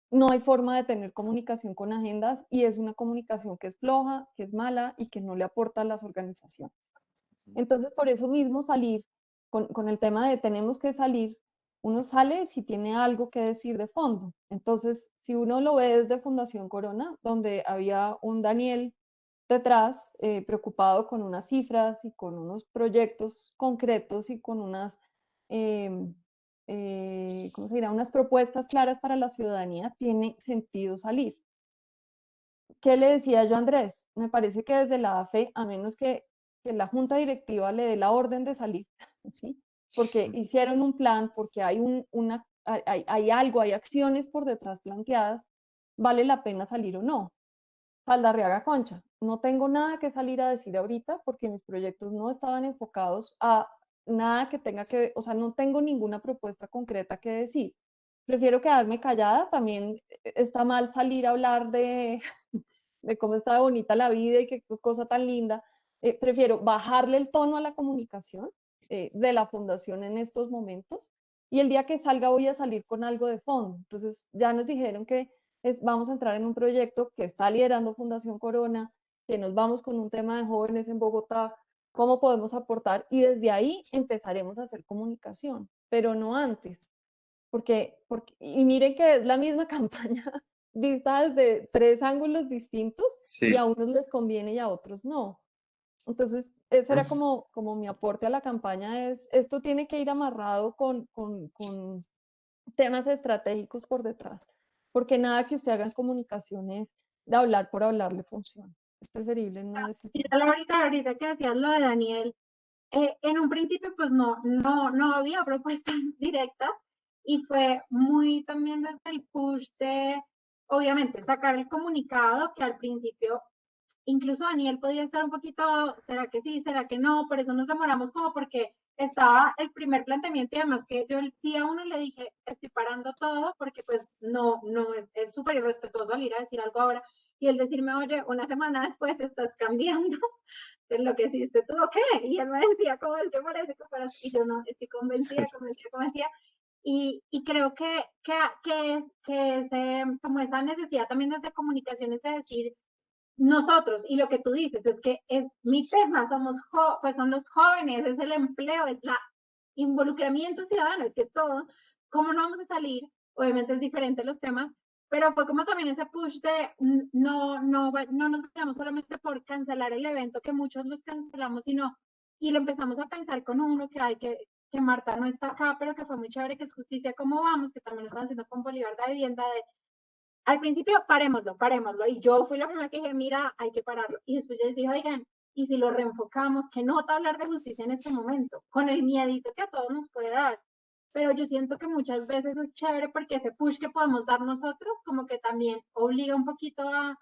no hay forma de tener comunicación con agendas y es una comunicación que es floja, que es mala y que no le aporta a las organizaciones. Entonces, por eso mismo salir con el tema de tenemos que salir, uno sale si tiene algo que decir de fondo. Entonces, si uno lo ve desde Fundación Corona, donde había un Daniel detrás, preocupado con unas cifras y con unos proyectos concretos y con unas, ¿cómo se dirá? Unas propuestas claras para la ciudadanía, tiene sentido salir. ¿Qué le decía yo a Andrés? Me parece que desde la AFE, a menos que la junta directiva le dé la orden de salir, ¿sí? Porque hicieron un plan, porque hay, hay algo, hay acciones por detrás planteadas, vale la pena salir o no. Saldarriaga Concha, no tengo nada que salir a decir ahorita porque mis proyectos no estaban enfocados a nada que tenga que ver, o sea, no tengo ninguna propuesta concreta que decir. Prefiero quedarme callada, también está mal salir a hablar de cómo está bonita la vida y qué cosa tan linda. Prefiero bajarle el tono a la comunicación de la fundación en estos momentos y el día que salga voy a salir con algo de fondo. Entonces ya nos dijeron que vamos a entrar en un proyecto que está liderando Fundación Corona, que nos vamos con un tema de jóvenes en Bogotá, cómo podemos aportar y desde ahí empezaremos a hacer comunicación, pero no antes. Y miren que es la misma campaña vista desde tres ángulos distintos y a Sí. unos les conviene y a otros no. Entonces, ese era como mi aporte a la campaña, esto tiene que ir amarrado con temas estratégicos por detrás, porque nada que usted haga en comunicaciones de hablar por hablar le funciona. Es preferible no decirlo. Mira, ahorita que decías lo de Daniel, en un principio pues no había propuestas directas y fue muy también desde el push de, obviamente, sacar el comunicado que al principio incluso Daniel podía estar un poquito, ¿será que sí, será que no? Por eso nos demoramos como porque estaba el primer planteamiento y además que yo el día uno le dije, estoy parando todo porque pues no es súper irrespetuoso salir a decir algo ahora y él decirme, oye, una semana después estás cambiando de lo que hiciste tú, ¿o qué? Y él me decía, ¿cómo es que parece que fueras? Y yo no, estoy convencida. Y creo que es como esa necesidad también desde comunicaciones de decir, nosotros, y lo que tú dices, es que es mi tema, pues son los jóvenes, es el empleo, es la involucramiento ciudadano, es que es todo. ¿Cómo no vamos a salir? Obviamente es diferente los temas, pero fue como también ese push de no nos vayamos solamente por cancelar el evento, que muchos los cancelamos, sino, y lo empezamos a pensar con uno que Marta no está acá, pero que fue muy chévere, que es Justicia Cómo Vamos, que también lo están haciendo con Bolívar de Vivienda, de al principio, parémoslo. Y yo fui la primera que dije, mira, hay que pararlo. Y después yo les dije, oigan, y si lo reenfocamos, que nota hablar de justicia en este momento, con el miedito que a todos nos puede dar. Pero yo siento que muchas veces es chévere porque ese push que podemos dar nosotros, como que también obliga un poquito a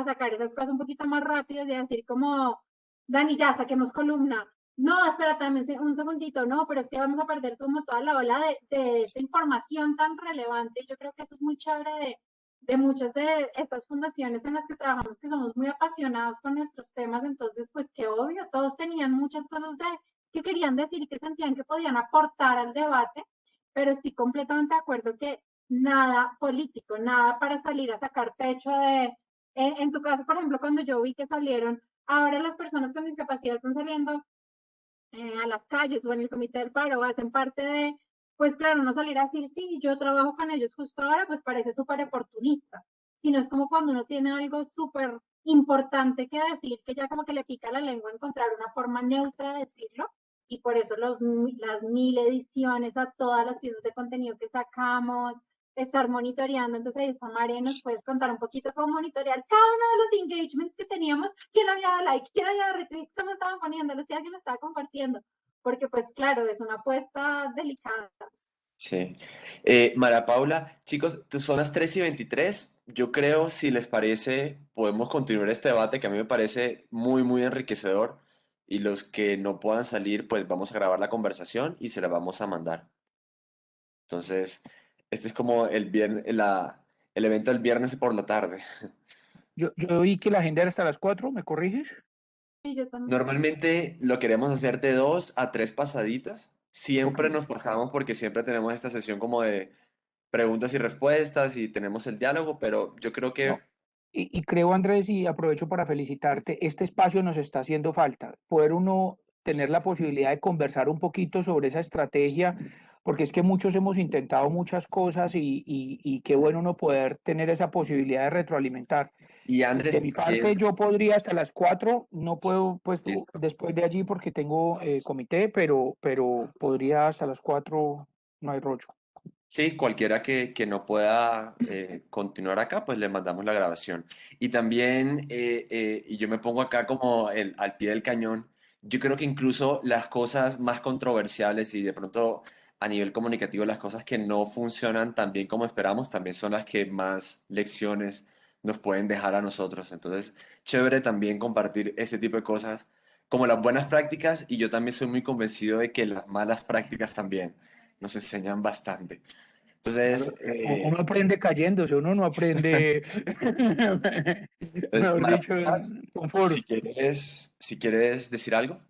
sacar esas cosas un poquito más rápidas y a decir como, Dani, ya saquemos columna. No, espérate un segundito, no, pero es que vamos a perder como toda la ola de esta información tan relevante. Yo creo que eso es muy chévere de muchas de estas fundaciones en las que trabajamos, que somos muy apasionados con nuestros temas, entonces, pues qué obvio, todos tenían muchas cosas que querían decir y que sentían que podían aportar al debate, pero estoy completamente de acuerdo que nada político, nada para salir a sacar pecho en tu caso, por ejemplo, cuando yo vi que salieron, ahora las personas con discapacidad están saliendo a las calles o en el comité del paro, hacen parte de, pues claro, no salir a decir, sí, yo trabajo con ellos justo ahora, pues parece súper oportunista, sino es como cuando uno tiene algo súper importante que decir, que ya como que le pica la lengua encontrar una forma neutra de decirlo, y por eso las 1000 ediciones a todas las piezas de contenido que sacamos, estar monitoreando. Entonces ahí está María, ¿nos puedes contar un poquito cómo monitorear cada uno de los engagements que teníamos? ¿Quién había dado like? ¿Quién había dado retweet? ¿Cómo estaban poniendo? ¿Los que alguien estaba compartiendo? Porque pues claro, es una apuesta delicada. Sí. Mara Paula, chicos, son las 3:23. Yo creo, si les parece, podemos continuar este debate que a mí me parece muy, muy enriquecedor. Y los que no puedan salir, pues vamos a grabar la conversación y se la vamos a mandar. Entonces, este es como el evento del viernes por la tarde. Yo vi que la agenda era hasta las 4, ¿me corriges? Y yo también. Normalmente lo queremos hacer de 2 a 3 pasaditas. Siempre Ok. nos pasamos porque siempre tenemos esta sesión como de preguntas y respuestas y tenemos el diálogo, pero yo creo que No. Y creo, Andrés, y aprovecho para felicitarte, este espacio nos está haciendo falta, poder uno tener la posibilidad de conversar un poquito sobre esa estrategia, porque es que muchos hemos intentado muchas cosas y qué bueno uno poder tener esa posibilidad de retroalimentar. y De Andrés mi parte, también. yo podría hasta las 4, no puedo pues Listo. después de allí porque tengo comité, pero podría hasta las 4, no hay rollo. Sí, cualquiera que no pueda continuar acá, pues le mandamos la grabación. Y también, y yo me pongo acá como al pie del cañón, yo creo que incluso las cosas más controversiales y de pronto a nivel comunicativo las cosas que no funcionan tan bien como esperamos, también son las que más lecciones nos pueden dejar a nosotros. Entonces, chévere también compartir este tipo de cosas como las buenas prácticas y yo también soy muy convencido de que las malas prácticas también nos enseñan bastante. Entonces, Claro, uno aprende cayéndose, uno no aprende, mejor Mara, dicho, con si foros. quieres decir algo,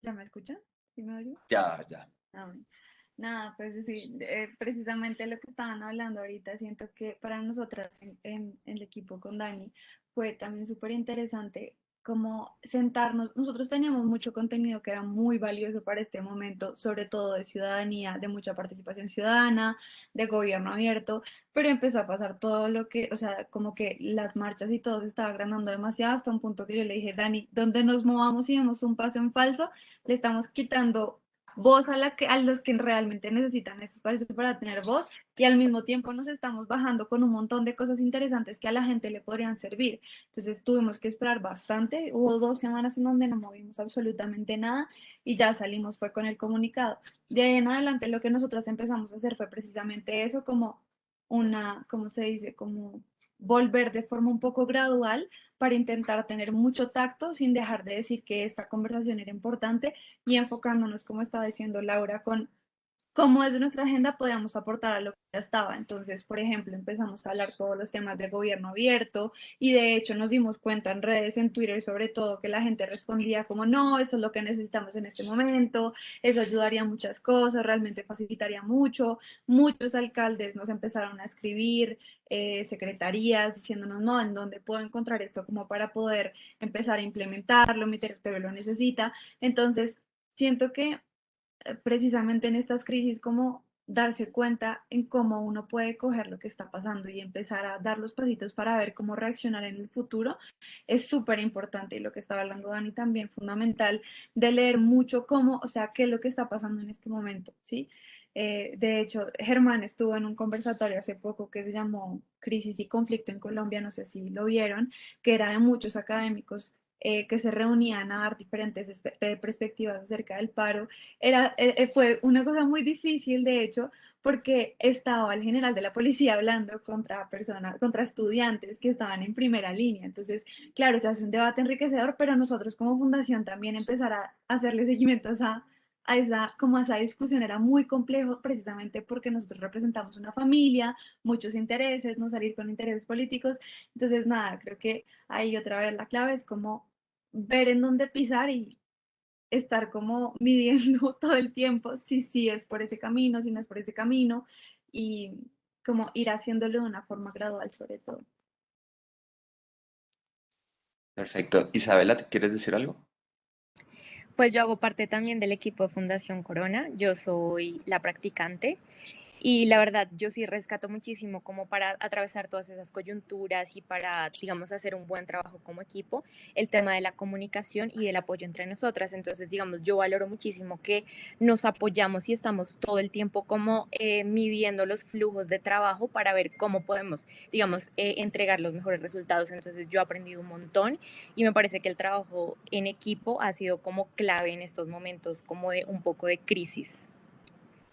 ¿Ya me escuchan? ¿Sí me oyen? ya, ya. Ah, bueno. Nada, pues sí, precisamente lo que estaban hablando ahorita, siento que para nosotras en el equipo con Dani fue también súper interesante como sentarnos, nosotros teníamos mucho contenido que era muy valioso para este momento, sobre todo de ciudadanía, de mucha participación ciudadana, de gobierno abierto, pero empezó a pasar todo lo que, o sea, como que las marchas y todo se estaba agrandando demasiado hasta un punto que yo le dije, Dani, donde nos movamos y demos un paso en falso, le estamos quitando voz a los que realmente necesitan esos espacios para tener voz y al mismo tiempo nos estamos bajando con un montón de cosas interesantes que a la gente le podrían servir. Entonces tuvimos que esperar bastante, hubo 2 semanas en donde no movimos absolutamente nada y ya salimos, fue con el comunicado. De ahí en adelante lo que nosotros empezamos a hacer fue precisamente eso, como ¿cómo se dice? Como volver de forma un poco gradual para intentar tener mucho tacto sin dejar de decir que esta conversación era importante y enfocándonos, como estaba diciendo Laura, con cómo desde nuestra agenda podíamos aportar a lo que ya estaba. Entonces, por ejemplo, empezamos a hablar todos los temas de gobierno abierto y de hecho nos dimos cuenta en redes, en Twitter sobre todo, que la gente respondía como, no, eso es lo que necesitamos en este momento, eso ayudaría a muchas cosas, realmente facilitaría mucho. Muchos alcaldes nos empezaron a escribir, secretarías, diciéndonos, no, ¿en dónde puedo encontrar esto como para poder empezar a implementarlo? Mi territorio lo necesita. Entonces, siento que precisamente en estas crisis como darse cuenta en cómo uno puede coger lo que está pasando y empezar a dar los pasitos para ver cómo reaccionar en el futuro es súper importante y lo que estaba hablando Dani también fundamental de leer mucho cómo, o sea, qué es lo que está pasando en este momento, ¿sí? De hecho, Germán estuvo en un conversatorio hace poco que se llamó Crisis y Conflicto en Colombia, no sé si lo vieron, que era de muchos académicos que se reunían a dar diferentes perspectivas acerca del paro fue una cosa muy difícil, de hecho, porque estaba el general de la policía hablando contra personas, contra estudiantes que estaban en primera línea. Entonces, claro, se hace un debate enriquecedor, pero nosotros como fundación también empezar a hacerle seguimiento como a esa discusión era muy complejo precisamente porque nosotros representamos una familia, muchos intereses, no salir con intereses políticos. Entonces, nada, creo que ahí otra vez la clave es como ver en dónde pisar y estar como midiendo todo el tiempo si sí es por ese camino, si no es por ese camino y como ir haciéndolo de una forma gradual sobre todo. Perfecto. Isabela, ¿te quieres decir algo? Pues yo hago parte también del equipo de Fundación Corona, yo soy la practicante Y la verdad, yo sí rescato muchísimo como para atravesar todas esas coyunturas y para, digamos, hacer un buen trabajo como equipo, el tema de la comunicación y del apoyo entre nosotras. Entonces, digamos, yo valoro muchísimo que nos apoyamos y estamos todo el tiempo como midiendo los flujos de trabajo para ver cómo podemos, digamos, entregar los mejores resultados. Entonces, yo he aprendido un montón y me parece que el trabajo en equipo ha sido como clave en estos momentos como de un poco de crisis.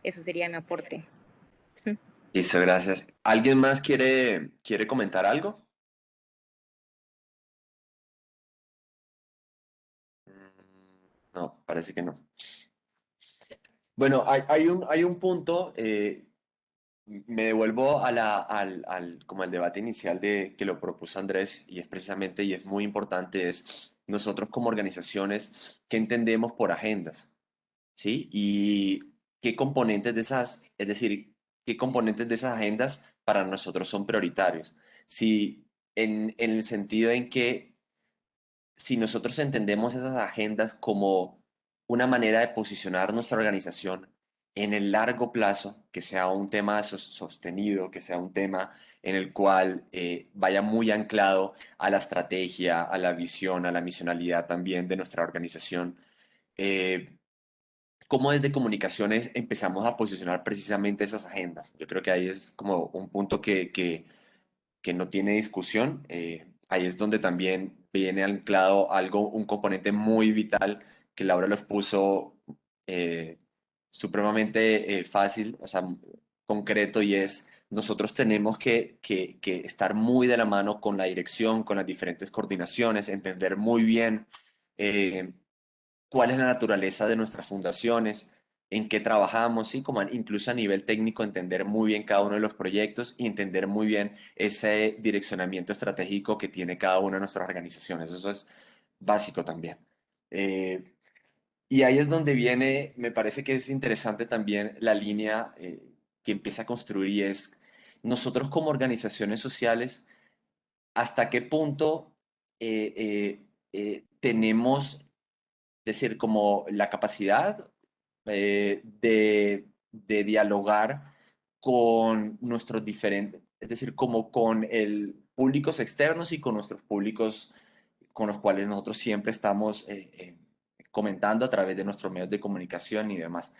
Eso sería mi aporte. Listo, gracias. ¿Alguien más quiere comentar algo? No, parece que no. Bueno, hay un punto, me devuelvo como al debate inicial de que lo propuso Andrés, y es precisamente, y es muy importante, es nosotros como organizaciones, ¿qué entendemos por agendas? ¿Sí? Y qué componentes de esas, es decir, qué componentes de esas agendas para nosotros son prioritarios. Si en el sentido en que si nosotros entendemos esas agendas como una manera de posicionar nuestra organización en el largo plazo, que sea un tema sostenido, que sea un tema en el cual vaya muy anclado a la estrategia, a la visión, a la misionalidad también de nuestra organización, eh, cómo desde comunicaciones empezamos a posicionar precisamente esas agendas. Yo creo que ahí es como un punto que no tiene discusión. Ahí es donde también viene anclado algo, un componente muy vital que Laura los puso eh, supremamente fácil, o sea, concreto, y es nosotros tenemos que estar muy de la mano con la dirección, con las diferentes coordinaciones, entender muy bien eh, cuál es la naturaleza de nuestras fundaciones, en qué trabajamos, ¿sí? Como incluso a nivel técnico, entender muy bien cada uno de los proyectos y entender muy bien ese direccionamiento estratégico que tiene cada una de nuestras organizaciones. Eso es básico también. Eh, y ahí es donde viene, me parece que es interesante también la línea que empieza a construir, y es nosotros como organizaciones sociales, hasta qué punto tenemos, es decir, como la capacidad de dialogar con nuestros diferentes, es decir, como con el públicos externos y con nuestros públicos con los cuales nosotros siempre estamos comentando a través de nuestros medios de comunicación y demás.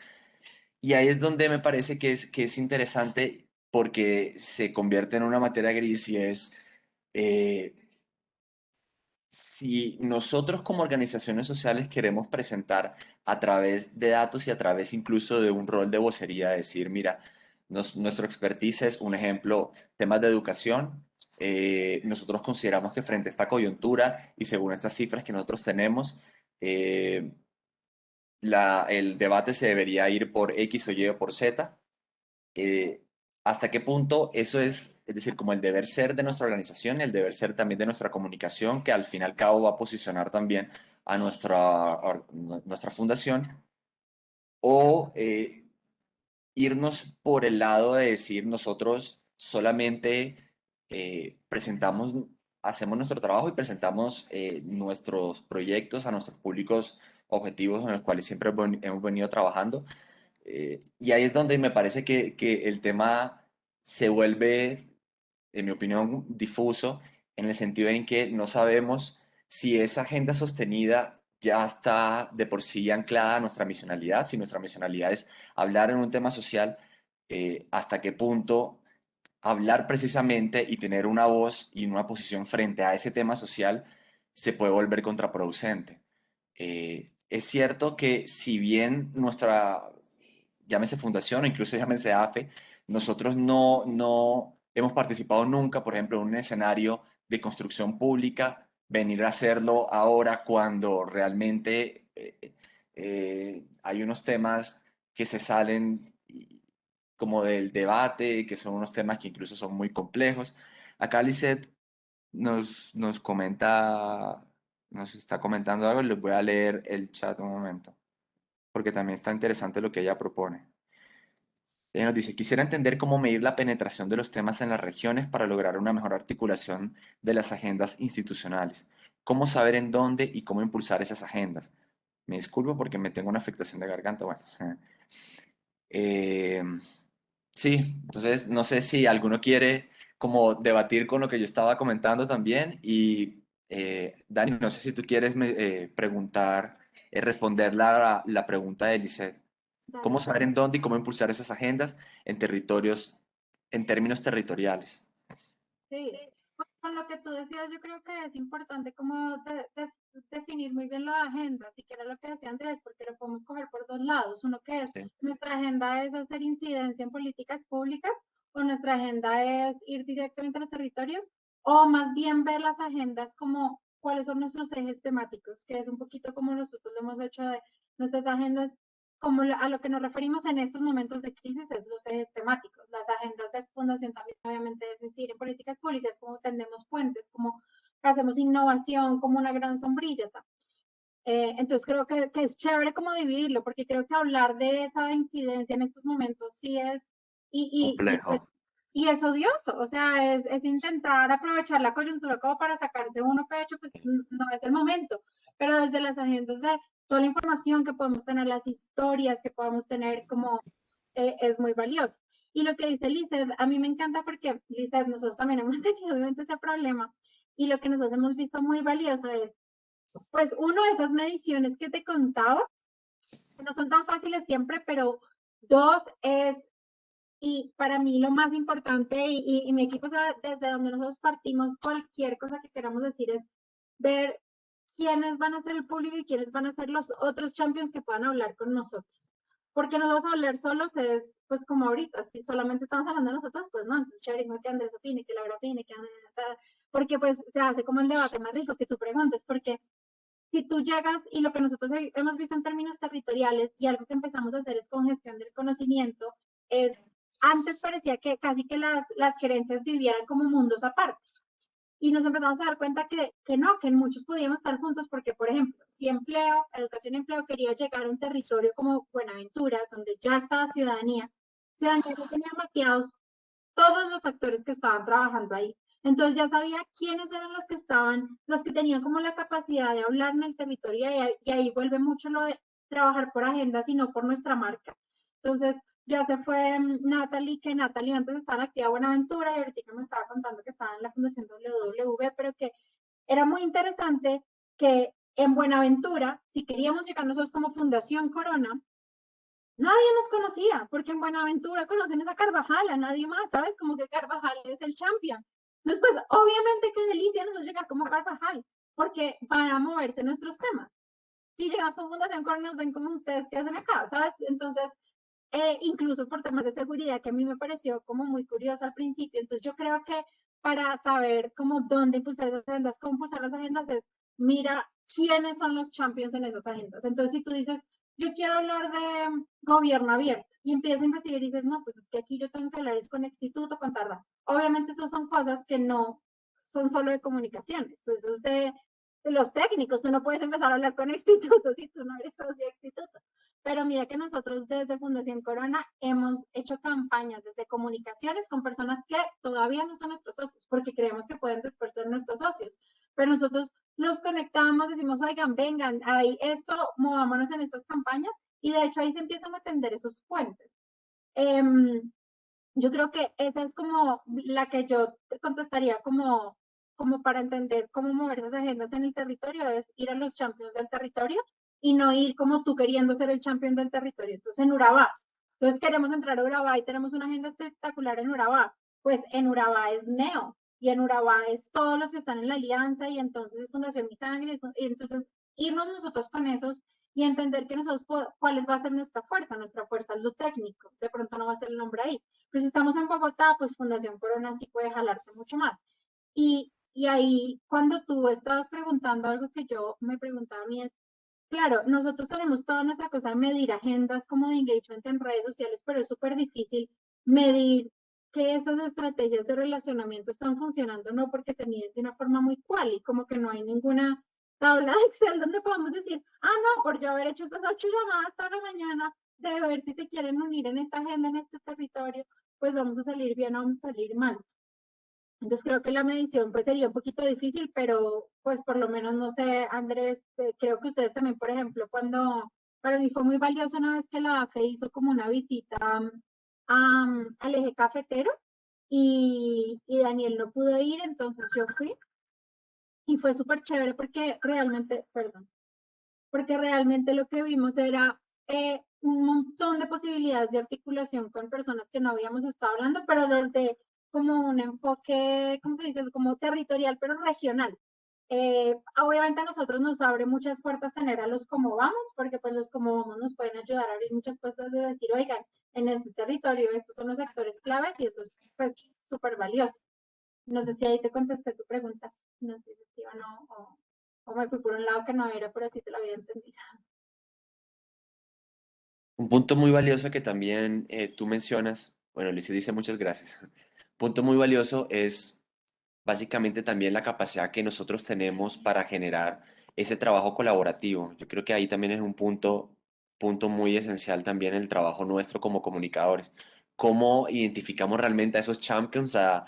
Y ahí es donde me parece que es interesante, porque se convierte en una materia gris, y es eh, si nosotros como organizaciones sociales queremos presentar a través de datos y a través incluso de un rol de vocería, decir, mira, nuestro expertise es, un ejemplo, temas de educación. Nosotros consideramos que frente a esta coyuntura y según estas cifras que nosotros tenemos, eh, el debate se debería ir por X o Y o por Z. eh, ¿Hasta qué punto eso es decir, como el deber ser de nuestra organización, el deber ser también de nuestra comunicación, que al fin y al cabo va a posicionar también a nuestra fundación, o irnos por el lado de decir nosotros solamente presentamos, hacemos nuestro trabajo y presentamos nuestros proyectos a nuestros públicos objetivos en los cuales siempre hemos venido trabajando? Y ahí es donde me parece que el tema se vuelve, en mi opinión, difuso, en el sentido en que no sabemos si esa agenda sostenida ya está de por sí anclada a nuestra misionalidad, si nuestra misionalidad es hablar en un tema social, hasta qué punto hablar precisamente y tener una voz y una posición frente a ese tema social se puede volver contraproducente. Es cierto que si bien nuestra, llámese fundación o incluso llámese AFE, nosotros no hemos participado nunca, por ejemplo, en un escenario de construcción pública, venir a hacerlo ahora cuando realmente hay unos temas que se salen como del debate, que son unos temas que incluso son muy complejos. Acá Lisette nos comenta, nos está comentando algo, les voy a leer el chat un momento, porque también está interesante lo que ella propone. Ella nos dice, quisiera entender cómo medir la penetración de los temas en las regiones para lograr una mejor articulación de las agendas institucionales. ¿Cómo saber en dónde y cómo impulsar esas agendas? Me disculpo porque me tengo una afectación de garganta. Bueno, eh, Sí, entonces no sé si alguno quiere como debatir con lo que yo estaba comentando también y Dani, no sé si tú quieres preguntar, responder la pregunta de Lisette. ¿Cómo Dale. saber en dónde y cómo impulsar esas agendas en territorios, en términos territoriales? Sí, pues con lo que tú decías, yo creo que es importante como definir muy bien la agenda, si que era lo que decía Andrés, porque lo podemos coger por dos lados. Uno que es, Sí. nuestra agenda es hacer incidencia en políticas públicas, o nuestra agenda es ir directamente a los territorios, o más bien ver las agendas como cuáles son nuestros ejes temáticos, que es un poquito como nosotros lo hemos hecho de nuestras agendas como a lo que nos referimos en estos momentos de crisis es los ejes temáticos. Las agendas de fundación también, obviamente, es decir, en políticas públicas, como tendemos puentes, como hacemos innovación, como una gran sombrilla. Entonces creo que es chévere como dividirlo, porque creo que hablar de esa incidencia en estos momentos sí es, pues, Complejo. y es odioso, o sea, es intentar aprovechar la coyuntura como para sacarse uno pecho, pues no es el momento, pero desde las agendas de toda la información que podemos tener, las historias que podamos tener, como es muy valioso. Y lo que dice Lizeth, a mí me encanta porque, Lizeth, nosotros también hemos tenido obviamente ese problema, y lo que nosotros hemos visto muy valioso es, pues uno, esas mediciones que te contaba, no son tan fáciles siempre, pero dos es, y para mí lo más importante, y mi equipo, o sea, desde donde nosotros partimos, cualquier cosa que queramos decir es ver quiénes van a ser el público y quiénes van a ser los otros champions que puedan hablar con nosotros. Porque nosotros hablar solos es, pues como ahorita, si solamente estamos hablando de nosotros, pues no, entonces chéverísimo que Andrés opine, que Laura opine, que Andrés, porque pues se hace como el debate más rico que tú preguntes, porque si tú llegas y lo que nosotros hemos visto en términos territoriales y algo que empezamos a hacer es con gestión del conocimiento, es antes parecía que casi que las gerencias vivieran como mundos aparte. Y nos empezamos a dar cuenta que no, que muchos podíamos estar juntos porque, por ejemplo, si empleo, educación y empleo quería llegar a un territorio como Buenaventura, donde ya estaba ciudadanía, ciudadanía ya tenía mapeados todos los actores que estaban trabajando ahí. Entonces ya sabía quiénes eran los que estaban, los que tenían como la capacidad de hablar en el territorio y ahí vuelve mucho lo de trabajar por agendas y no por nuestra marca. Entonces ya se fue Natalie, que Natalie antes estaba en Activa Buenaventura y ahorita me estaba contando que estaba en la Fundación WW, pero que era muy interesante que en Buenaventura, si queríamos llegar nosotros como Fundación Corona, nadie nos conocía, porque en Buenaventura conocen a Carvajal, a nadie más, ¿sabes? Como que Carvajal es el champion. Entonces, pues, obviamente qué delicia nosotros llegar como Carvajal, porque van a moverse nuestros temas. Si llegamos con Fundación Corona, nos ven como ustedes que hacen acá, ¿sabes? Entonces, incluso por temas de seguridad, que a mí me pareció como muy curioso al principio. Entonces, yo creo que para saber cómo dónde impulsar esas agendas, cómo impulsar las agendas, es mira quiénes son los champions en esas agendas. Entonces, si tú dices, yo quiero hablar de gobierno abierto y empiezas a investigar y dices, no, pues es que aquí yo tengo que hablar es con Instituto, con Tarra. Obviamente, esas son cosas que no son solo de comunicaciones. Eso es de los técnicos. Tú no puedes empezar a hablar con Instituto si tú no eres socio de Instituto. Pero mira que nosotros desde Fundación Corona hemos hecho campañas desde comunicaciones con personas que todavía no son nuestros socios, porque creemos que pueden después ser nuestros socios. Pero nosotros los conectamos, decimos, oigan, vengan, ahí esto, movámonos en estas campañas, y de hecho ahí se empiezan a tender esos puentes. Yo creo que esa es como la que yo te contestaría como para entender cómo mover esas agendas en el territorio, es ir a los champions del territorio y no ir como tú queriendo ser el champion del territorio. Entonces, en Urabá, entonces queremos entrar a Urabá y tenemos una agenda espectacular en Urabá. Pues en Urabá es Neo y en Urabá es todos los que están en la alianza y entonces es Fundación Mi Sangre. Y entonces, irnos nosotros con esos y entender que nosotros, cuál va a ser nuestra fuerza es lo técnico, de pronto no va a ser el nombre ahí, pero si estamos en Bogotá, pues Fundación Corona sí puede jalarte mucho más. Y ahí, cuando tú estabas preguntando algo que yo me preguntaba a mí es, claro, nosotros tenemos toda nuestra cosa de medir agendas como de engagement en redes sociales, pero es súper difícil medir que estas estrategias de relacionamiento están funcionando, no porque se miden de una forma muy cual y como que no hay ninguna tabla de Excel donde podamos decir, ah, no, por yo haber hecho estas 8 llamadas toda la mañana, de ver si se quieren unir en esta agenda, en este territorio, pues vamos a salir bien o vamos a salir mal. Entonces creo que la medición pues sería un poquito difícil, pero pues por lo menos, no sé, Andrés, creo que ustedes también, por ejemplo, para mí fue muy valioso una vez que la AFE hizo como una visita al eje cafetero y Daniel no pudo ir, entonces yo fui y fue súper chévere porque realmente, perdón, porque realmente lo que vimos era un montón de posibilidades de articulación con personas que no habíamos estado hablando, pero desde como un enfoque, ¿cómo se dice? Como territorial, pero regional. Obviamente a nosotros nos abre muchas puertas tener a los como vamos, porque pues los como vamos nos pueden ayudar a abrir muchas puertas de decir, oigan, en este territorio estos son los actores claves y eso es pues súper valioso. No sé si ahí te contesté tu pregunta, no sé si sí o no, o me fui por un lado que no era, pero sí te lo había entendido. Un punto muy valioso que también tú mencionas, bueno, Lizy dice muchas gracias. Punto muy valioso es básicamente también la capacidad que nosotros tenemos para generar ese trabajo colaborativo. Yo creo que ahí también es un punto muy esencial también el trabajo nuestro como comunicadores. Cómo identificamos realmente a esos champions, a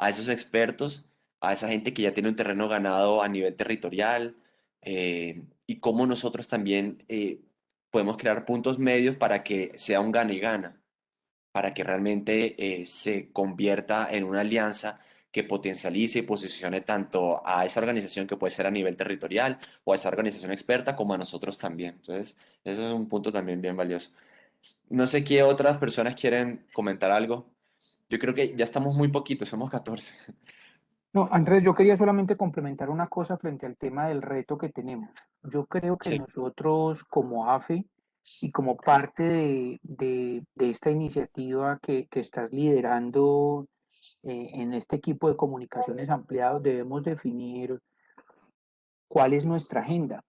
esos expertos, a esa gente que ya tiene un terreno ganado a nivel territorial, y cómo nosotros también podemos crear puntos medios para que sea un gana y gana, para que realmente se convierta en una alianza que potencialice y posicione tanto a esa organización que puede ser a nivel territorial o a esa organización experta como a nosotros también. Entonces, eso es un punto también bien valioso. No sé qué otras personas quieren comentar algo. Yo creo que ya estamos muy poquitos, somos 14. No, Andrés, yo quería solamente complementar una cosa frente al tema del reto que tenemos. Yo creo que Sí, nosotros como AFE y como parte de esta iniciativa que estás liderando en este equipo de comunicaciones ampliados, debemos definir cuál es nuestra agenda,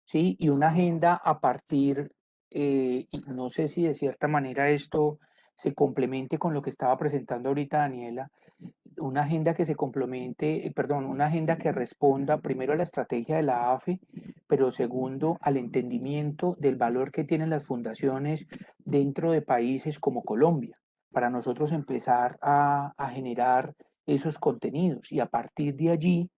¿sí? Y una agenda a partir, y no sé si de cierta manera esto se complemente con lo que estaba presentando ahorita Daniela, una agenda que se complemente, perdón, una agenda que responda primero a la estrategia de la AFE, pero segundo al entendimiento del valor que tienen las fundaciones dentro de países como Colombia, para nosotros empezar a generar esos contenidos y a partir de allí,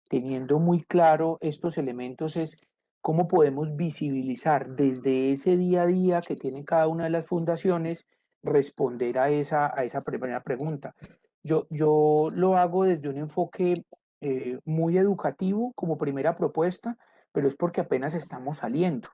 teniendo muy claro estos elementos, es cómo podemos visibilizar desde ese día a día que tienen cada una de las fundaciones, responder a esa primera pregunta. Yo lo hago desde un enfoque muy educativo como primera propuesta, pero es porque apenas estamos saliendo,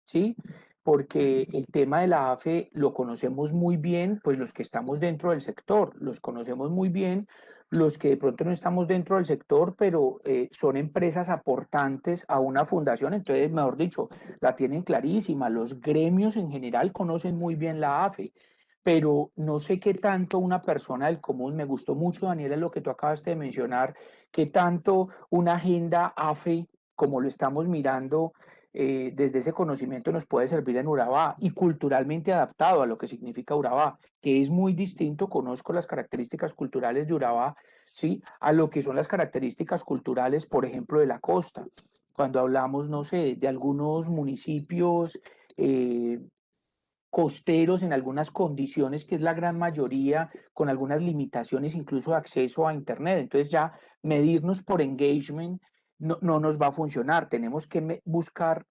¿sí? Porque el tema de la AFE lo conocemos muy bien, pues los que estamos dentro del sector, los conocemos muy bien, los que de pronto no estamos dentro del sector, pero son empresas aportantes a una fundación, entonces, mejor dicho, la tienen clarísima, los gremios en general conocen muy bien la AFE, pero no sé qué tanto una persona del común, me gustó mucho, Daniela, lo que tú acabaste de mencionar, qué tanto una agenda AFE, como lo estamos mirando, desde ese conocimiento nos puede servir en Urabá y culturalmente adaptado a lo que significa Urabá, que es muy distinto, conozco las características culturales de Urabá, ¿sí? A lo que son las características culturales, por ejemplo, de la costa. Cuando hablamos, no sé, de algunos municipios costeros en algunas condiciones, que es la gran mayoría, con algunas limitaciones incluso de acceso a Internet. Entonces ya medirnos por engagement no nos va a funcionar. Tenemos que buscar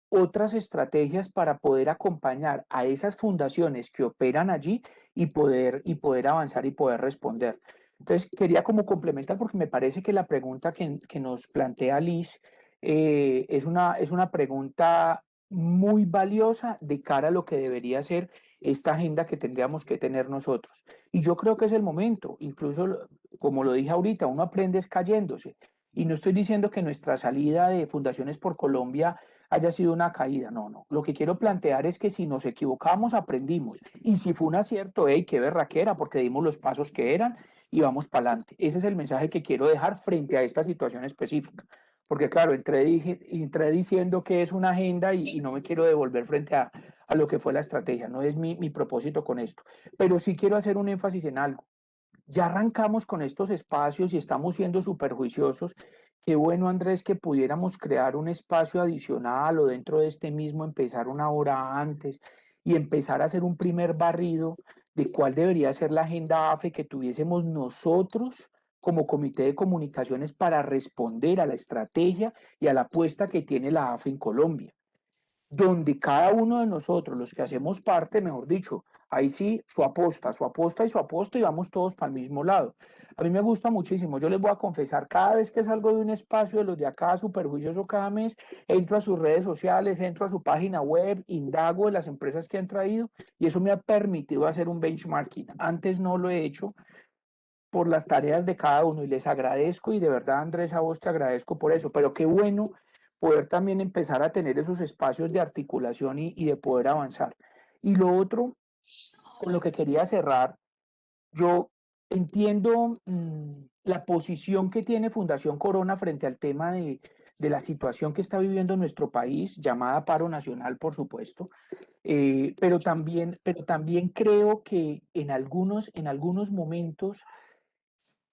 otras estrategias para poder acompañar a esas fundaciones que operan allí y poder avanzar y poder responder. Entonces, quería como complementar porque me parece que la pregunta que nos plantea Liz es una pregunta muy valiosa de cara a lo que debería ser esta agenda que tendríamos que tener nosotros. Y yo creo que es el momento, incluso como lo dije ahorita, uno aprende es cayéndose. Y no estoy diciendo que nuestra salida de Fundaciones por Colombia haya sido una caída, no, no. Lo que quiero plantear es que si nos equivocamos, aprendimos. Y si fue un acierto, hey, qué berraquera, porque dimos los pasos que eran y vamos para adelante. Ese es el mensaje que quiero dejar frente a esta situación específica. Porque claro, entré diciendo que es una agenda y no me quiero devolver frente a lo que fue la estrategia, no es mi propósito con esto. Pero sí quiero hacer un énfasis en algo. Ya arrancamos con estos espacios y estamos siendo súper juiciosos. Qué bueno, Andrés, que pudiéramos crear un espacio adicional o dentro de este mismo empezar una hora antes y empezar a hacer un primer barrido de cuál debería ser la agenda AFE que tuviésemos nosotros como comité de comunicaciones para responder a la estrategia y a la apuesta que tiene la AFE en Colombia, donde cada uno de nosotros, los que hacemos parte, mejor dicho, Ahí sí, su aposta y vamos todos para el mismo lado. A mí me gusta muchísimo. Yo les voy a confesar, cada vez que salgo de un espacio de los de acá, súper juicioso cada mes, entro a sus redes sociales, entro a su página web, indago de las empresas que han traído y eso me ha permitido hacer un benchmarking. Antes no lo he hecho por las tareas de cada uno y les agradezco y de verdad, Andrés, a vos te agradezco por eso, pero qué bueno poder también empezar a tener esos espacios de articulación y de poder avanzar. Y lo otro, con lo que quería cerrar, yo entiendo la posición que tiene Fundación Corona frente al tema de la situación que está viviendo nuestro país, llamada paro nacional, por supuesto, pero también creo que en algunos momentos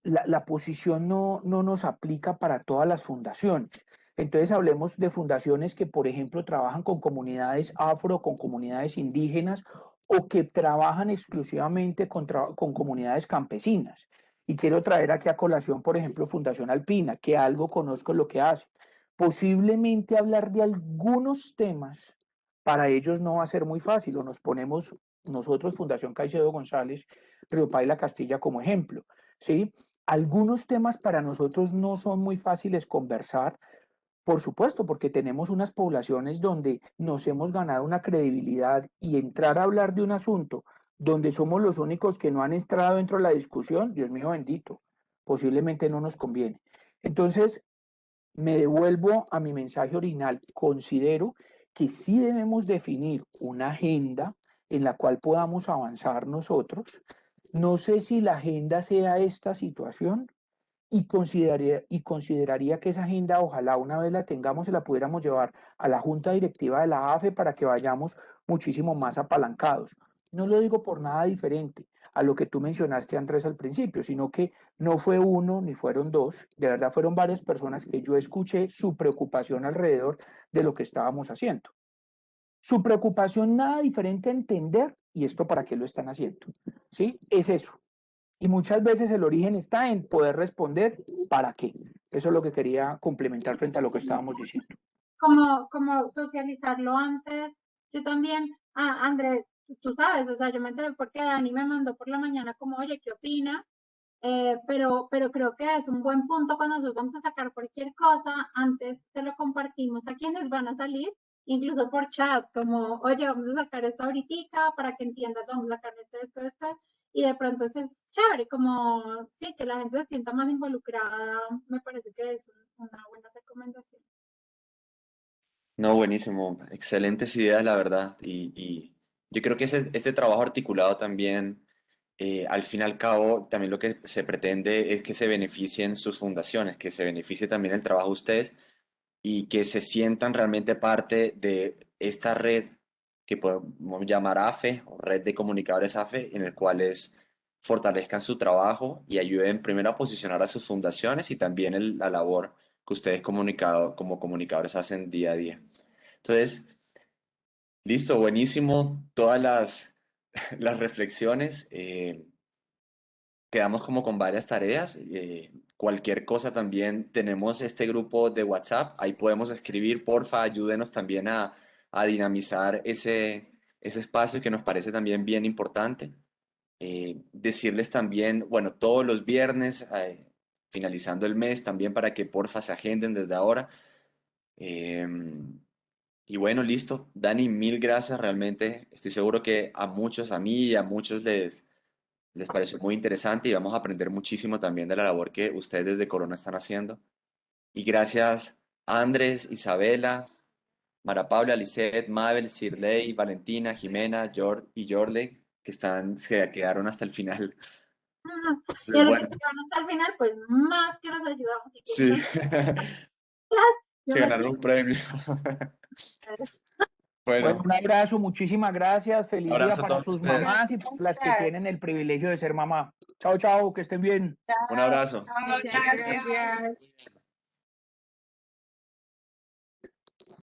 la posición no nos aplica para todas las fundaciones. Entonces hablemos de fundaciones que, por ejemplo, trabajan con comunidades afro, con comunidades indígenas o que trabajan exclusivamente con comunidades campesinas. Y quiero traer aquí a colación, por ejemplo, Fundación Alpina, que algo conozco lo que hace. Posiblemente hablar de algunos temas para ellos no va a ser muy fácil, o nos ponemos nosotros, Fundación Caicedo González, Río Paila Castilla, como ejemplo, ¿sí? Algunos temas para nosotros no son muy fáciles conversar, por supuesto, porque tenemos unas poblaciones donde nos hemos ganado una credibilidad y entrar a hablar de un asunto donde somos los únicos que no han entrado dentro de la discusión, Dios mío bendito, posiblemente no nos conviene. Entonces, me devuelvo a mi mensaje original. Considero que sí debemos definir una agenda en la cual podamos avanzar nosotros. No sé si la agenda sea esta situación y consideraría que esa agenda, ojalá una vez la tengamos, se la pudiéramos llevar a la junta directiva de la AFE para que vayamos muchísimo más apalancados. No lo digo por nada diferente a lo que tú mencionaste, Andrés, al principio, sino que no fue uno ni fueron dos, de verdad fueron varias personas que yo escuché su preocupación alrededor de lo que estábamos haciendo. Su preocupación nada diferente a entender, ¿y esto para qué lo están haciendo? ¿Sí? Es eso. Y muchas veces el origen está en poder responder ¿para qué? Eso es lo que quería complementar frente a lo que estábamos diciendo. Como socializarlo antes. Yo también, Andrés, tú sabes, o sea, yo me enteré porque Dani me mandó por la mañana como, oye, ¿qué opina? Pero creo que es un buen punto cuando nosotros vamos a sacar cualquier cosa, antes te lo compartimos a quienes van a salir, incluso por chat, como, oye, vamos a sacar esto ahorita para que entiendas, vamos a sacar esto, y de pronto es chévere, como, sí, que la gente se sienta más involucrada, me parece que es una buena recomendación. No, buenísimo. Excelentes ideas, la verdad. Y yo creo que este trabajo articulado también, al fin y al cabo, también lo que se pretende es que se beneficien sus fundaciones, que se beneficie también el trabajo de ustedes y que se sientan realmente parte de esta red que podemos llamar AFE o Red de Comunicadores AFE, en el cual fortalezcan su trabajo y ayuden primero a posicionar a sus fundaciones y también la labor que ustedes como comunicadores hacen día a día. Entonces, listo, buenísimo. Todas las reflexiones. Quedamos como con varias tareas. Cualquier cosa también tenemos este grupo de WhatsApp. Ahí podemos escribir, porfa, ayúdenos también a dinamizar ese espacio que nos parece también bien importante. Decirles también, bueno, todos los viernes, finalizando el mes, también para que porfa se agenden desde ahora. Y bueno, listo. Dani, mil gracias realmente. Estoy seguro que a muchos, a mí y a muchos les pareció muy interesante y vamos a aprender muchísimo también de la labor que ustedes desde Corona están haciendo. Y gracias a Andrés, Isabela, Mara Paula, Lisette, Mabel, Sirley, Valentina, Jimena, Jord y Jorle, que quedaron hasta el final. Y a los Bueno, que quedan hasta el final, pues más que los ayudamos. Si sí, yo se me ganaron un premio. Bueno, Bueno, un abrazo, muchísimas gracias. un Feliz día abrazo a para todos sus ustedes. mamás y para las que tienen el privilegio de ser mamá. Chao, chao, que estén bien. Un abrazo. Muchas gracias. Gracias.